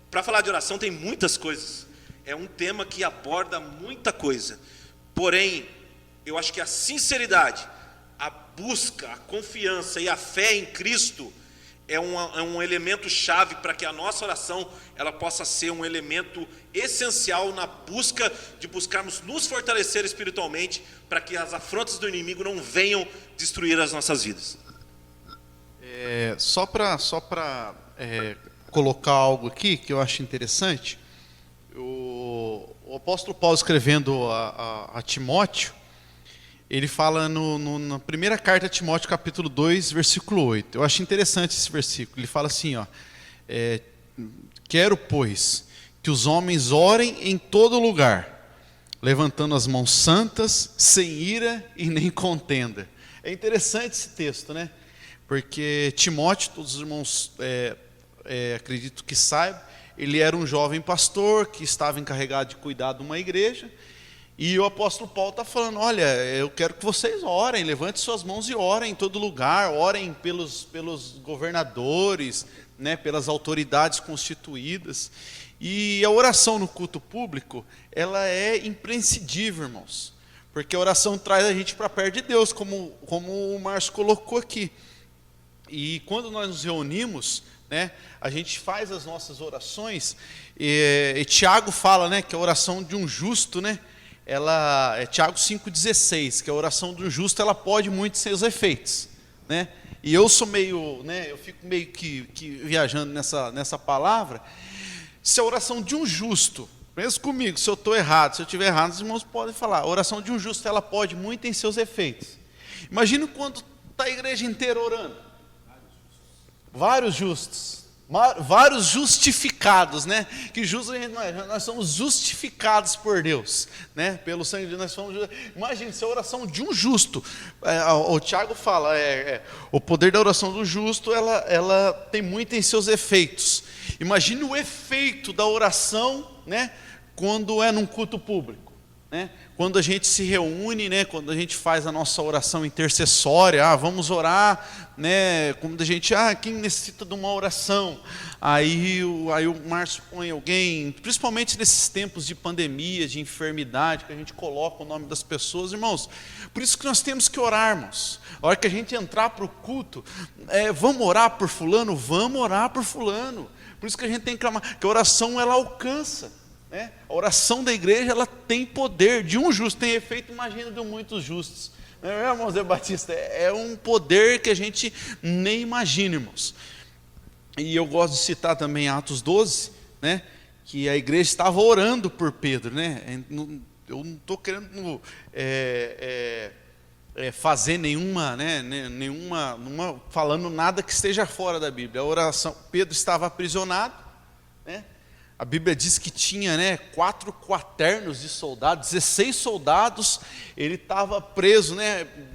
para falar de oração tem muitas coisas, é um tema que aborda muita coisa, porém, eu acho que a sinceridade, a busca, a confiança e a fé em Cristo é um elemento chave para que a nossa oração ela possa ser um elemento essencial na busca de buscarmos nos fortalecer espiritualmente, para que as afrontas do inimigo não venham destruir as nossas vidas. Só para colocar algo aqui que eu acho interessante, o apóstolo Paulo escrevendo a Timóteo, ele fala na primeira carta a Timóteo, capítulo 2, versículo 8. Eu acho interessante esse versículo. Ele fala assim, ó, quero, pois, que os homens orem em todo lugar, levantando as mãos santas, sem ira e nem contenda. É interessante esse texto, né? Porque Timóteo, todos os irmãos acredito que saibam, ele era um jovem pastor que estava encarregado de cuidar de uma igreja. E o apóstolo Paulo está falando, olha, eu quero que vocês orem, levantem suas mãos e orem em todo lugar, orem pelos governadores, né, pelas autoridades constituídas. E a oração no culto público, ela é imprescindível, irmãos, porque a oração traz a gente para perto de Deus, como o Márcio colocou aqui. E quando nós nos reunimos, né, a gente faz as nossas orações, e Tiago fala, né, que a oração de um justo, né, ela é Tiago 5,16, que a oração do justo ela pode muito seus efeitos, né? E eu sou meio, né, eu fico meio que viajando nessa palavra. Se a oração de um justo, pensa comigo, se eu estou errado, se eu estiver errado, os irmãos podem falar. A oração de um justo ela pode muito em seus efeitos. Imagina quando está a igreja inteira orando. Vários justos. Vários justificados, né? Que nós somos justificados por Deus, né? Pelo sangue de Deus nós somos. Imagine se a oração de um justo. O Tiago fala, o poder da oração do justo, ela tem muito em seus efeitos. Imagine o efeito da oração, né? Quando é num culto público, né? Quando a gente se reúne, né? Quando a gente faz a nossa oração intercessória, vamos orar, né? Quando a gente, quem necessita de uma oração? Aí o Márcio põe alguém, principalmente nesses tempos de pandemia, de enfermidade, que a gente coloca o nome das pessoas, irmãos. Por isso que nós temos que orar, irmãos. A hora que a gente entrar para o culto, vamos orar por fulano? Vamos orar por fulano. Por isso que a gente tem que clamar, que a oração ela alcança. A oração da igreja ela tem poder, de um justo tem efeito, imagina de muitos justos, não é, irmão Zé Batista? É um poder que a gente nem imagina, irmãos. E eu gosto de citar também Atos 12, né, que a igreja estava orando por Pedro, né? Eu não estou querendo fazer nenhuma, falando nada que esteja fora da Bíblia. A oração, Pedro estava aprisionado, né? A Bíblia diz que tinha 4 quaternos de soldados, 16 soldados, ele estava preso,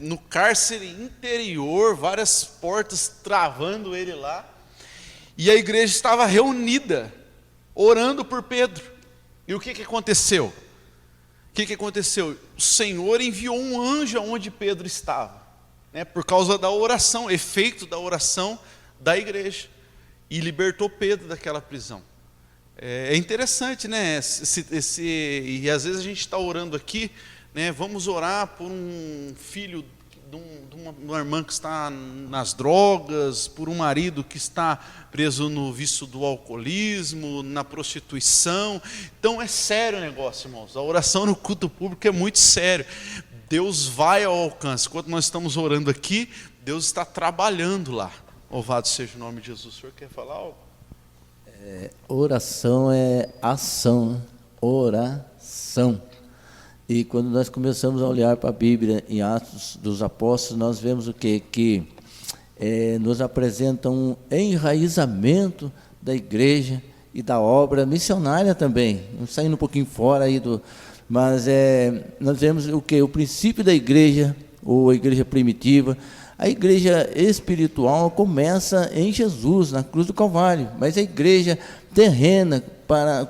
no cárcere interior, várias portas travando ele lá, e a igreja estava reunida, orando por Pedro. E o que aconteceu? O Senhor enviou um anjo aonde Pedro estava, por causa da oração, efeito da oração da igreja, e libertou Pedro daquela prisão. É interessante, né? E às vezes a gente está orando aqui, né? Vamos orar por um filho de uma irmã que está nas drogas, por um marido que está preso no vício do alcoolismo, na prostituição. Então é sério o negócio, irmãos. A oração no culto público é muito sério. Deus vai ao alcance. Enquanto nós estamos orando aqui, Deus está trabalhando lá. Louvado seja o nome de Jesus. O senhor quer falar algo? Oração é ação, né? Oração. E quando nós começamos a olhar para a Bíblia em Atos dos Apóstolos, nós vemos o quê? Que nos apresenta um enraizamento da igreja e da obra missionária também. Saindo um pouquinho fora aí mas nós vemos o quê? O princípio da igreja, ou a igreja primitiva. A igreja espiritual começa em Jesus, na cruz do Calvário, mas a igreja terrena,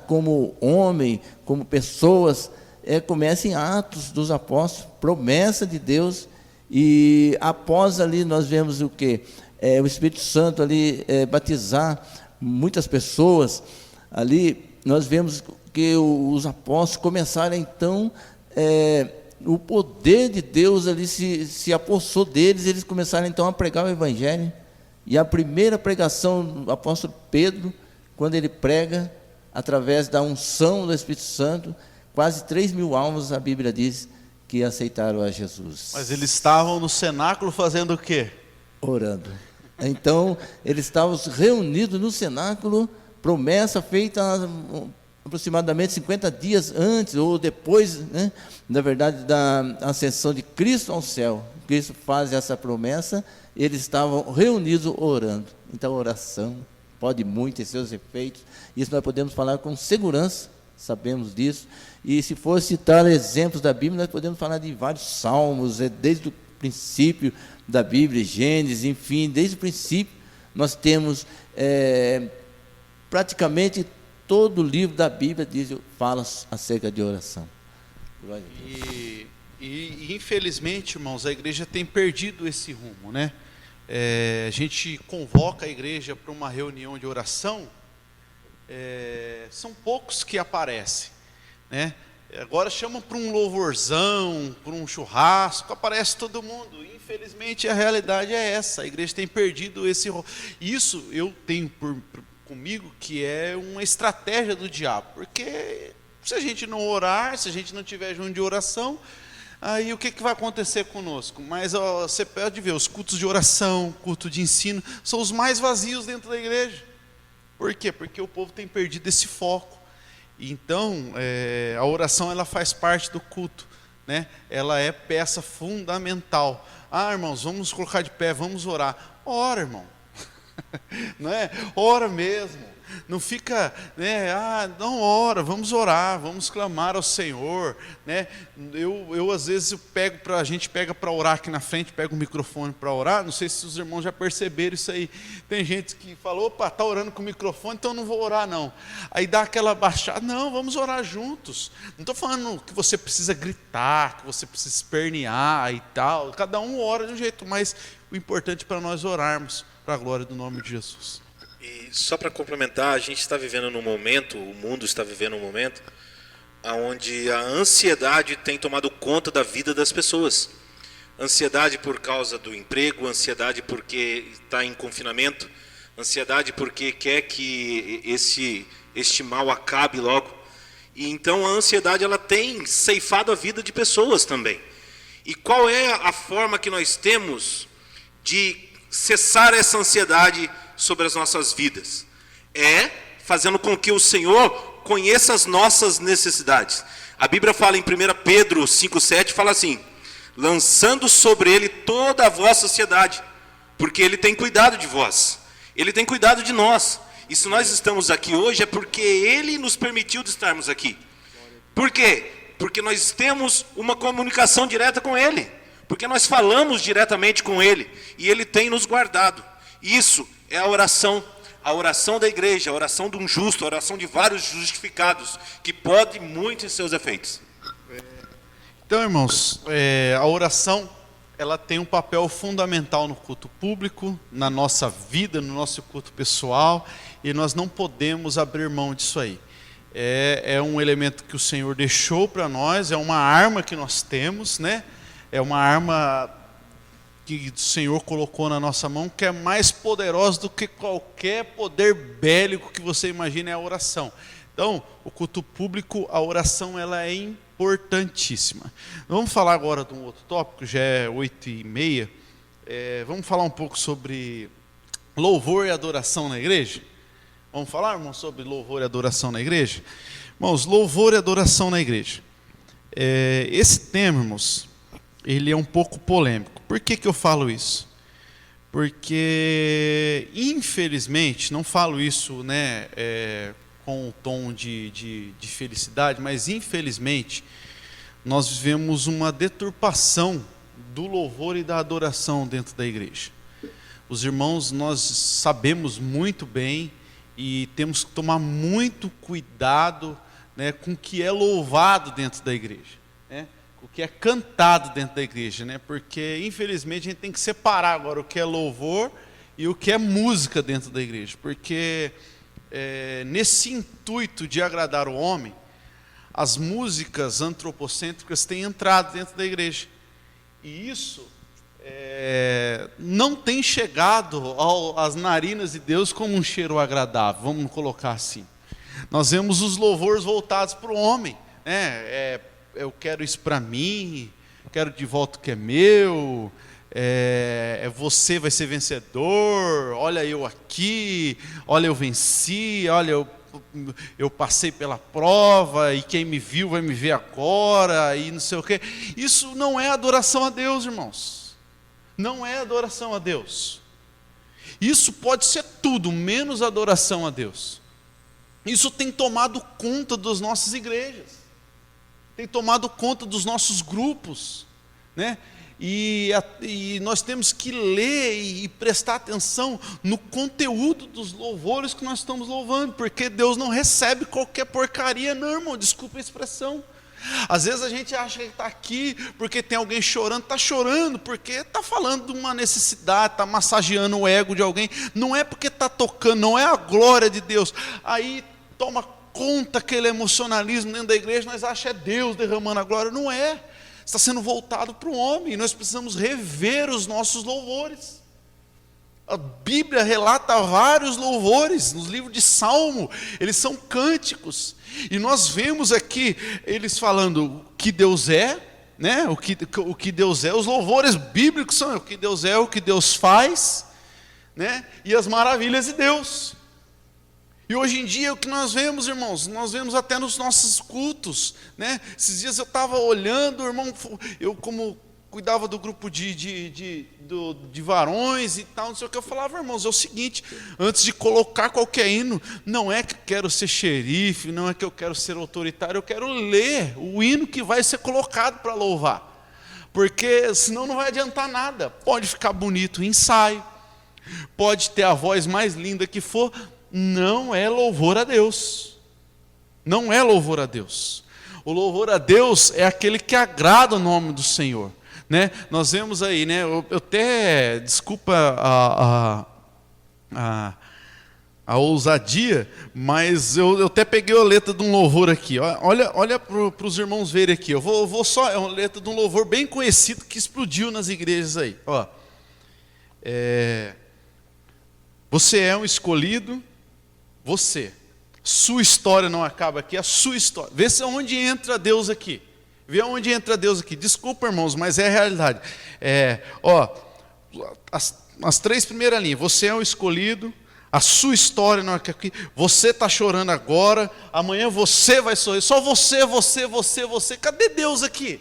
como homem, como pessoas, começa em Atos dos Apóstolos, promessa de Deus, e após ali nós vemos o quê? O Espírito Santo ali batizar muitas pessoas, ali nós vemos que os apóstolos começaram então... o poder de Deus ali se apossou deles, eles começaram então a pregar o Evangelho, e a primeira pregação do apóstolo Pedro, quando ele prega, através da unção do Espírito Santo, quase 3.000 almas, a Bíblia diz, que aceitaram a Jesus. Mas eles estavam no cenáculo fazendo o quê? Orando. Então, eles estavam reunidos no cenáculo, promessa feita aproximadamente 50 dias antes ou depois, né, na verdade, da ascensão de Cristo ao céu. Cristo faz essa promessa, eles estavam reunidos orando. Então, a oração pode muito ter seus efeitos. Isso nós podemos falar com segurança, sabemos disso. E se for citar exemplos da Bíblia, nós podemos falar de vários salmos, desde o princípio da Bíblia, Gênesis, enfim, desde o princípio nós temos praticamente todo o livro da Bíblia fala acerca de oração. E infelizmente, irmãos, a igreja tem perdido esse rumo, né? A gente convoca a igreja para uma reunião de oração, são poucos que aparecem, né? Agora chama para um louvorzão, para um churrasco, aparece todo mundo. Infelizmente a realidade é essa, a igreja tem perdido esse. Isso eu tenho comigo que é uma estratégia do diabo, porque se a gente não orar, se a gente não tiver junto de oração, aí o que vai acontecer conosco? Mas você pode ver, os cultos de oração, culto de ensino, são os mais vazios dentro da igreja. Por quê? Porque o povo tem perdido esse foco. Então, a oração ela faz parte do culto, né? Ela é peça fundamental. Irmãos, vamos colocar de pé, vamos orar. Ora, irmão. Não é? Ora mesmo. Não fica, né? Não ora, vamos orar, vamos clamar ao Senhor, né? Eu às vezes a gente pega para orar aqui na frente, pega o microfone para orar. Não sei se os irmãos já perceberam isso aí. Tem gente que falou, opa, tá orando com o microfone, então não vou orar não. Aí dá aquela baixada, não, vamos orar juntos. Não estou falando que você precisa gritar, que você precisa espernear e tal. Cada um ora de um jeito, mas o importante para nós orarmos para a glória do nome de Jesus. E só para complementar, a gente está vivendo num momento, o mundo está vivendo um momento, onde a ansiedade tem tomado conta da vida das pessoas. Ansiedade por causa do emprego, ansiedade porque está em confinamento, ansiedade porque quer que este mal acabe logo. E então a ansiedade ela tem ceifado a vida de pessoas também. E qual é a forma que nós temos de cessar essa ansiedade sobre as nossas vidas? É fazendo com que o Senhor conheça as nossas necessidades. A Bíblia fala em 1 Pedro 5,7, fala assim: lançando sobre ele toda a vossa ansiedade, porque ele tem cuidado de vós, ele tem cuidado de nós. E se nós estamos aqui hoje é porque ele nos permitiu de estarmos aqui. Por quê? Porque nós temos uma comunicação direta com ele, porque nós falamos diretamente com ele, e ele tem nos guardado. Isso é a oração da igreja, a oração de um justo, a oração de vários justificados, que pode muito em seus efeitos. Então, irmãos, a oração, ela tem um papel fundamental no culto público, na nossa vida, no nosso culto pessoal, e nós não podemos abrir mão disso aí. É um elemento que o Senhor deixou para nós, é uma arma que nós temos, né? É uma arma que o Senhor colocou na nossa mão, que é mais poderosa do que qualquer poder bélico que você imagine, é a oração. Então, o culto público, a oração, ela é importantíssima. Vamos falar agora de um outro tópico, já é 8h30. Vamos falar um pouco sobre louvor e adoração na igreja? Vamos falar, irmãos, sobre louvor e adoração na igreja? Irmãos, louvor e adoração na igreja. Esse tema, irmãos, ele é um pouco polêmico. Por que eu falo isso? Porque, infelizmente, não falo isso, né, com um tom de felicidade, mas infelizmente nós vivemos uma deturpação do louvor e da adoração dentro da igreja. Os irmãos, nós sabemos muito bem e temos que tomar muito cuidado, né, com o que é louvado dentro da igreja, né? O que é cantado dentro da igreja, né? Porque infelizmente a gente tem que separar agora o que é louvor e o que é música dentro da igreja, porque nesse intuito de agradar o homem, as músicas antropocêntricas têm entrado dentro da igreja, e isso não tem chegado às narinas de Deus como um cheiro agradável, vamos colocar assim. Nós vemos os louvores voltados para o homem, né? Eu quero isso para mim, quero de volta o que é meu, você vai ser vencedor, olha eu aqui, olha eu venci, olha eu eu passei pela prova, e quem me viu vai me ver agora, e não sei o quê. Isso não é adoração a Deus, irmãos. Não é adoração a Deus. Isso pode ser tudo, menos adoração a Deus. Isso tem tomado conta das nossas igrejas, tem tomado conta dos nossos grupos, né? E nós temos que ler e prestar atenção no conteúdo dos louvores que nós estamos louvando, porque Deus não recebe qualquer porcaria, não, irmão, desculpa a expressão. Às vezes a gente acha que está aqui porque tem alguém chorando, está chorando porque está falando de uma necessidade, está massageando o ego de alguém, não é porque está tocando, não é a glória de Deus. Aí toma conta aquele emocionalismo dentro da igreja, nós achamos que é Deus derramando a glória, não é. Está sendo voltado para o homem, e nós precisamos rever os nossos louvores. A Bíblia relata vários louvores, nos livros de Salmo, eles são cânticos, e nós vemos aqui, eles falando o que Deus é, né? o que Deus é, os louvores bíblicos são o que Deus é, o que Deus faz, né? E as maravilhas de Deus. E hoje em dia o que nós vemos, irmãos, nós vemos até nos nossos cultos, né? Esses dias eu estava olhando, irmão, eu como cuidava do grupo de varões e tal, não sei o que, eu falava, irmãos, é o seguinte, antes de colocar qualquer hino, não é que eu quero ser xerife, não é que eu quero ser autoritário, eu quero ler o hino que vai ser colocado para louvar, porque senão não vai adiantar nada. Pode ficar bonito o ensaio, pode ter a voz mais linda que for, não é louvor a Deus. Não é louvor a Deus. O louvor a Deus é aquele que agrada o nome do Senhor, né? Nós vemos aí, né? Eu até, desculpa a ousadia, mas eu até peguei a letra de um louvor aqui. Olha para os irmãos verem aqui. Eu vou só, é uma letra de um louvor bem conhecido que explodiu nas igrejas aí. Você é um escolhido. Você, sua história não acaba aqui, a sua história. Vê se onde entra Deus aqui. Vê onde entra Deus aqui. Desculpa, irmãos, mas é a realidade. As três primeiras linhas. Você é um escolhido, a sua história não acaba aqui. Você está chorando agora, amanhã você vai sorrir. Só você. Cadê Deus aqui?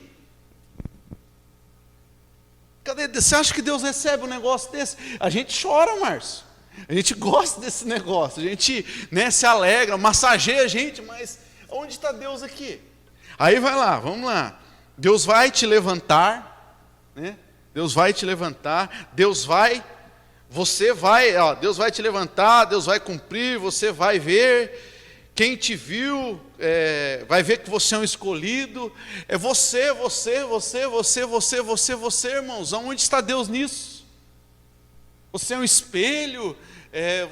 Cadê Deus? Você acha que Deus recebe um negócio desse? A gente chora, Márcio. A gente gosta desse negócio, a gente, né, se alegra, massageia a gente, mas onde está Deus aqui? Aí vai lá, vamos lá. Deus vai te levantar, né? Deus vai te levantar, Deus vai te levantar, Deus vai cumprir, você vai ver, quem te viu vai ver que você é um escolhido, é você, irmãos, aonde está Deus nisso? Você é um espelho,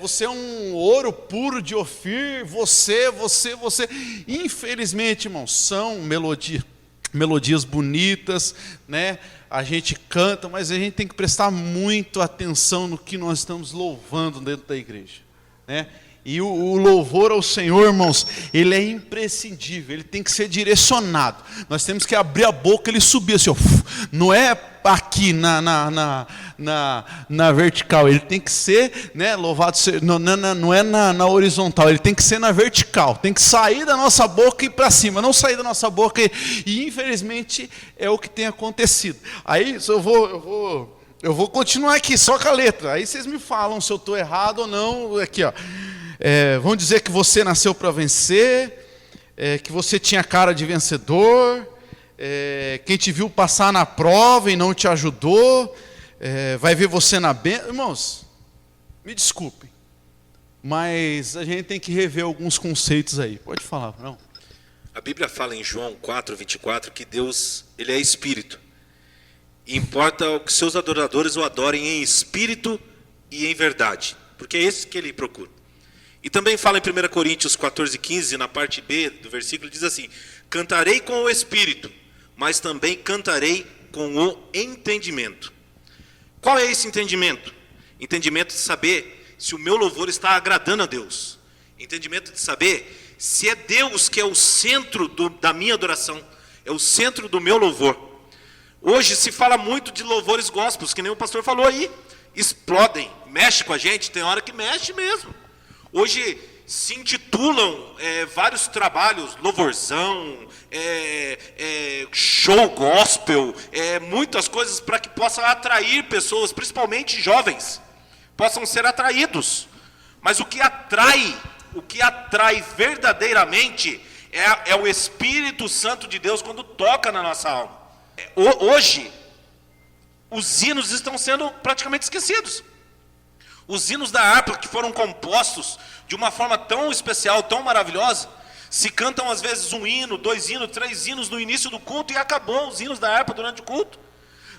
você é um ouro puro de Ofir, você. Infelizmente, irmãos, são melodias bonitas, né? A gente canta, mas a gente tem que prestar muito atenção no que nós estamos louvando dentro da igreja, né? E o louvor ao Senhor, irmãos, ele é imprescindível, ele tem que ser direcionado. Nós temos que abrir a boca e ele subir assim, ó, não é aqui na vertical, ele tem que ser, né, louvado, não é na horizontal, ele tem que ser na vertical, tem que sair da nossa boca e ir para cima, não sair da nossa boca e infelizmente é o que tem acontecido. Aí eu vou continuar aqui, só com a letra, aí vocês me falam se eu estou errado ou não, aqui ó. Vão dizer que você nasceu para vencer, que você tinha cara de vencedor, quem te viu passar na prova e não te ajudou, vai ver você na bênção. Irmãos, me desculpem, mas a gente tem que rever alguns conceitos aí. Pode falar, não? A Bíblia fala em João 4:24 que Deus, ele é espírito. E importa que seus adoradores o adorem em espírito e em verdade, porque é esse que ele procura. E também fala em 1 Coríntios 14:15, na parte B do versículo, diz assim: cantarei com o espírito, mas também cantarei com o entendimento. Qual é esse entendimento? Entendimento de saber se o meu louvor está agradando a Deus. Entendimento de saber se é Deus que é o centro da minha adoração, é o centro do meu louvor. Hoje se fala muito de louvores gospels, que nem o pastor falou aí, explodem, mexe com a gente, tem hora que mexe mesmo. Hoje se intitulam vários trabalhos, louvorzão, show gospel, muitas coisas para que possam atrair pessoas, principalmente jovens, possam ser atraídos. Mas o que atrai verdadeiramente é o Espírito Santo de Deus quando toca na nossa alma. Hoje, os hinos estão sendo praticamente esquecidos. Os hinos da harpa, que foram compostos de uma forma tão especial, tão maravilhosa, se cantam às vezes um hino, 2 hinos, 3 hinos no início do culto e acabou os hinos da harpa durante o culto.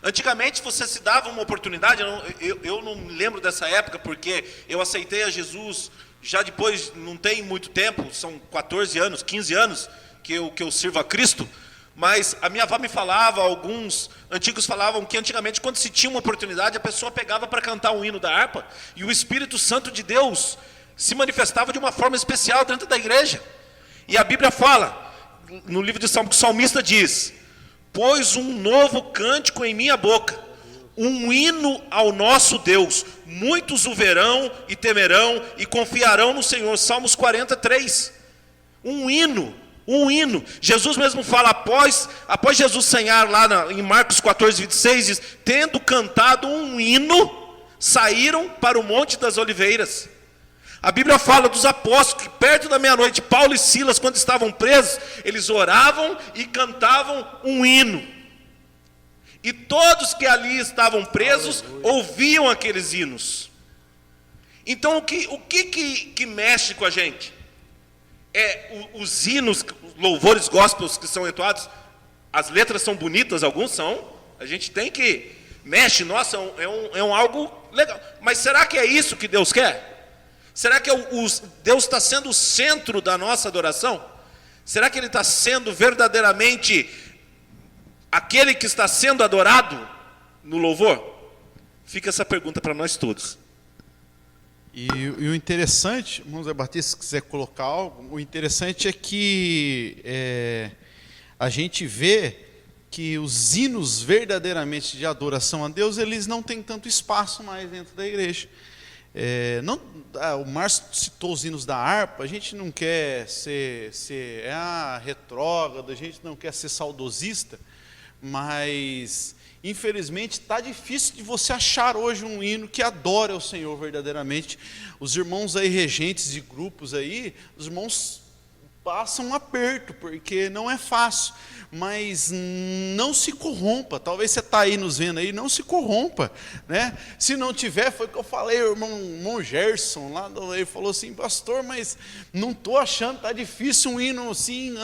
Antigamente você se dava uma oportunidade, eu não me lembro dessa época, porque eu aceitei a Jesus já depois, não tem muito tempo, são 14 anos, 15 anos que eu sirvo a Cristo, mas a minha avó me falava, alguns antigos falavam que antigamente quando se tinha uma oportunidade, a pessoa pegava para cantar um hino da harpa, e o Espírito Santo de Deus se manifestava de uma forma especial dentro da igreja. E a Bíblia fala, no livro de Salmo, que o salmista diz: pôs um novo cântico em minha boca, um hino ao nosso Deus, muitos o verão e temerão e confiarão no Senhor. Salmos 43, um hino. Jesus mesmo fala, após Jesus ceiar lá em Marcos 14, 26, diz: tendo cantado um hino, saíram para o Monte das Oliveiras. A Bíblia fala dos apóstolos que perto da meia-noite, Paulo e Silas, quando estavam presos, eles oravam e cantavam um hino. E todos que ali estavam presos ouviam aqueles hinos. Então o que mexe com a gente? Os hinos, louvores gospels que são entoados, as letras são bonitas, alguns são, a gente tem que mexe, nossa, é um algo legal. Mas será que é isso que Deus quer? Será que Deus está sendo o centro da nossa adoração? Será que Ele está sendo verdadeiramente aquele que está sendo adorado no louvor? Fica essa pergunta para nós todos. E o interessante, irmão Zé Batista, se quiser colocar algo, o interessante é que a gente vê que os hinos verdadeiramente de adoração a Deus, eles não têm tanto espaço mais dentro da igreja. O Márcio citou os hinos da harpa, a gente não quer ser retrógrado, a gente não quer ser saudosista, mas infelizmente está difícil de você achar hoje um hino que adora o Senhor verdadeiramente. Os irmãos aí, regentes de grupos aí, os irmãos passam um aperto, porque não é fácil, mas não se corrompa. Talvez você está aí nos vendo aí, não se corrompa, né? Se não tiver, foi o que eu falei, o irmão Gerson, lá, ele falou assim: pastor, mas não estou achando, está difícil um hino assim,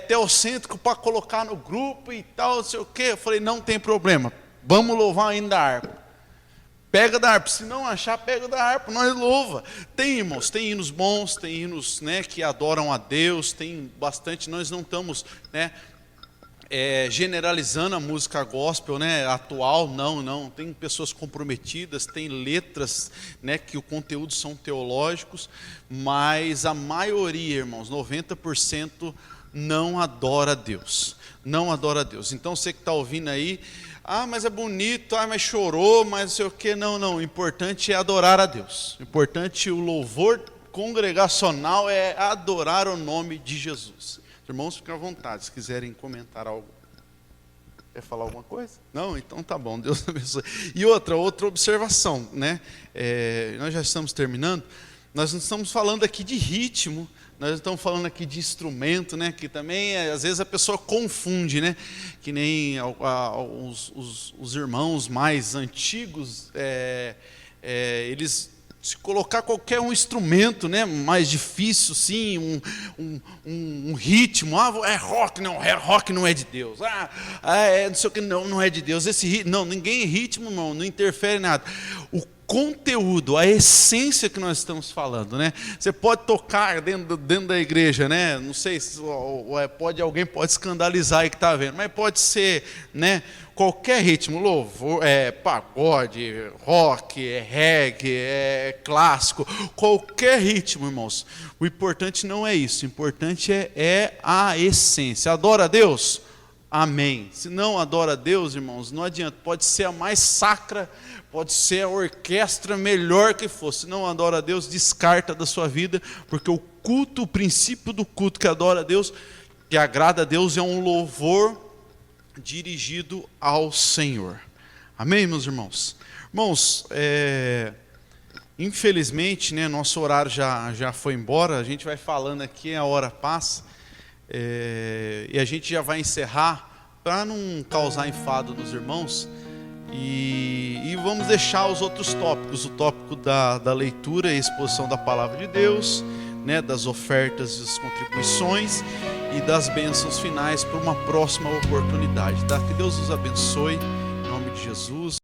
teocêntrico para colocar no grupo e tal, não sei o quê. Eu falei: não tem problema, vamos louvar o hino da harpa. Pega da harpa, se não achar, pega da harpa, nós louva. Tem, irmãos, tem hinos bons, tem hinos, né, que adoram a Deus, tem bastante. Nós não estamos, né, generalizando a música gospel, né, atual, não. Tem pessoas comprometidas, tem letras, né, que o conteúdo são teológicos, mas a maioria, irmãos, 90% não adora a Deus. Não adora a Deus. Então você que está ouvindo aí, mas é bonito, mas chorou, mas não sei o que. Não, o importante é adorar a Deus. O importante, o louvor congregacional é adorar o nome de Jesus. Irmãos, fiquem à vontade, se quiserem comentar algo. Quer falar alguma coisa? Não? Então tá bom, Deus abençoe. E outra observação, né? Nós já estamos terminando, nós não estamos falando aqui de ritmo, nós estamos falando aqui de instrumento, né? Que também, às vezes, a pessoa confunde, né? Que nem os irmãos mais antigos, eles, se colocar qualquer um instrumento, né, mais difícil, sim, um ritmo, rock não é de Deus, não sei o que, não é de Deus, ninguém ritmo não interfere em nada. O conteúdo, a essência que nós estamos falando, né? Você pode tocar dentro da igreja, né? Não sei se alguém pode escandalizar aí que está vendo, mas pode ser, né, qualquer ritmo, louvor, pagode, rock, reggae, clássico, qualquer ritmo, irmãos. O importante não é isso, o importante é a essência. Adora a Deus? amém. Se não adora a Deus, irmãos, não adianta. Pode ser a mais sacra, pode ser a orquestra melhor que for. Se não adora a Deus, descarta da sua vida, porque o culto, o princípio do culto que adora a Deus, que agrada a Deus, é um louvor dirigido ao Senhor. Amém, meus irmãos? Irmãos, infelizmente, né, nosso horário já foi embora. A gente vai falando aqui, a hora passa, e a gente já vai encerrar, para não causar enfado nos irmãos, e vamos deixar os outros tópicos, o tópico da leitura e exposição da palavra de Deus, né, das ofertas e das contribuições e das bênçãos finais para uma próxima oportunidade, tá? Que Deus nos abençoe, em nome de Jesus.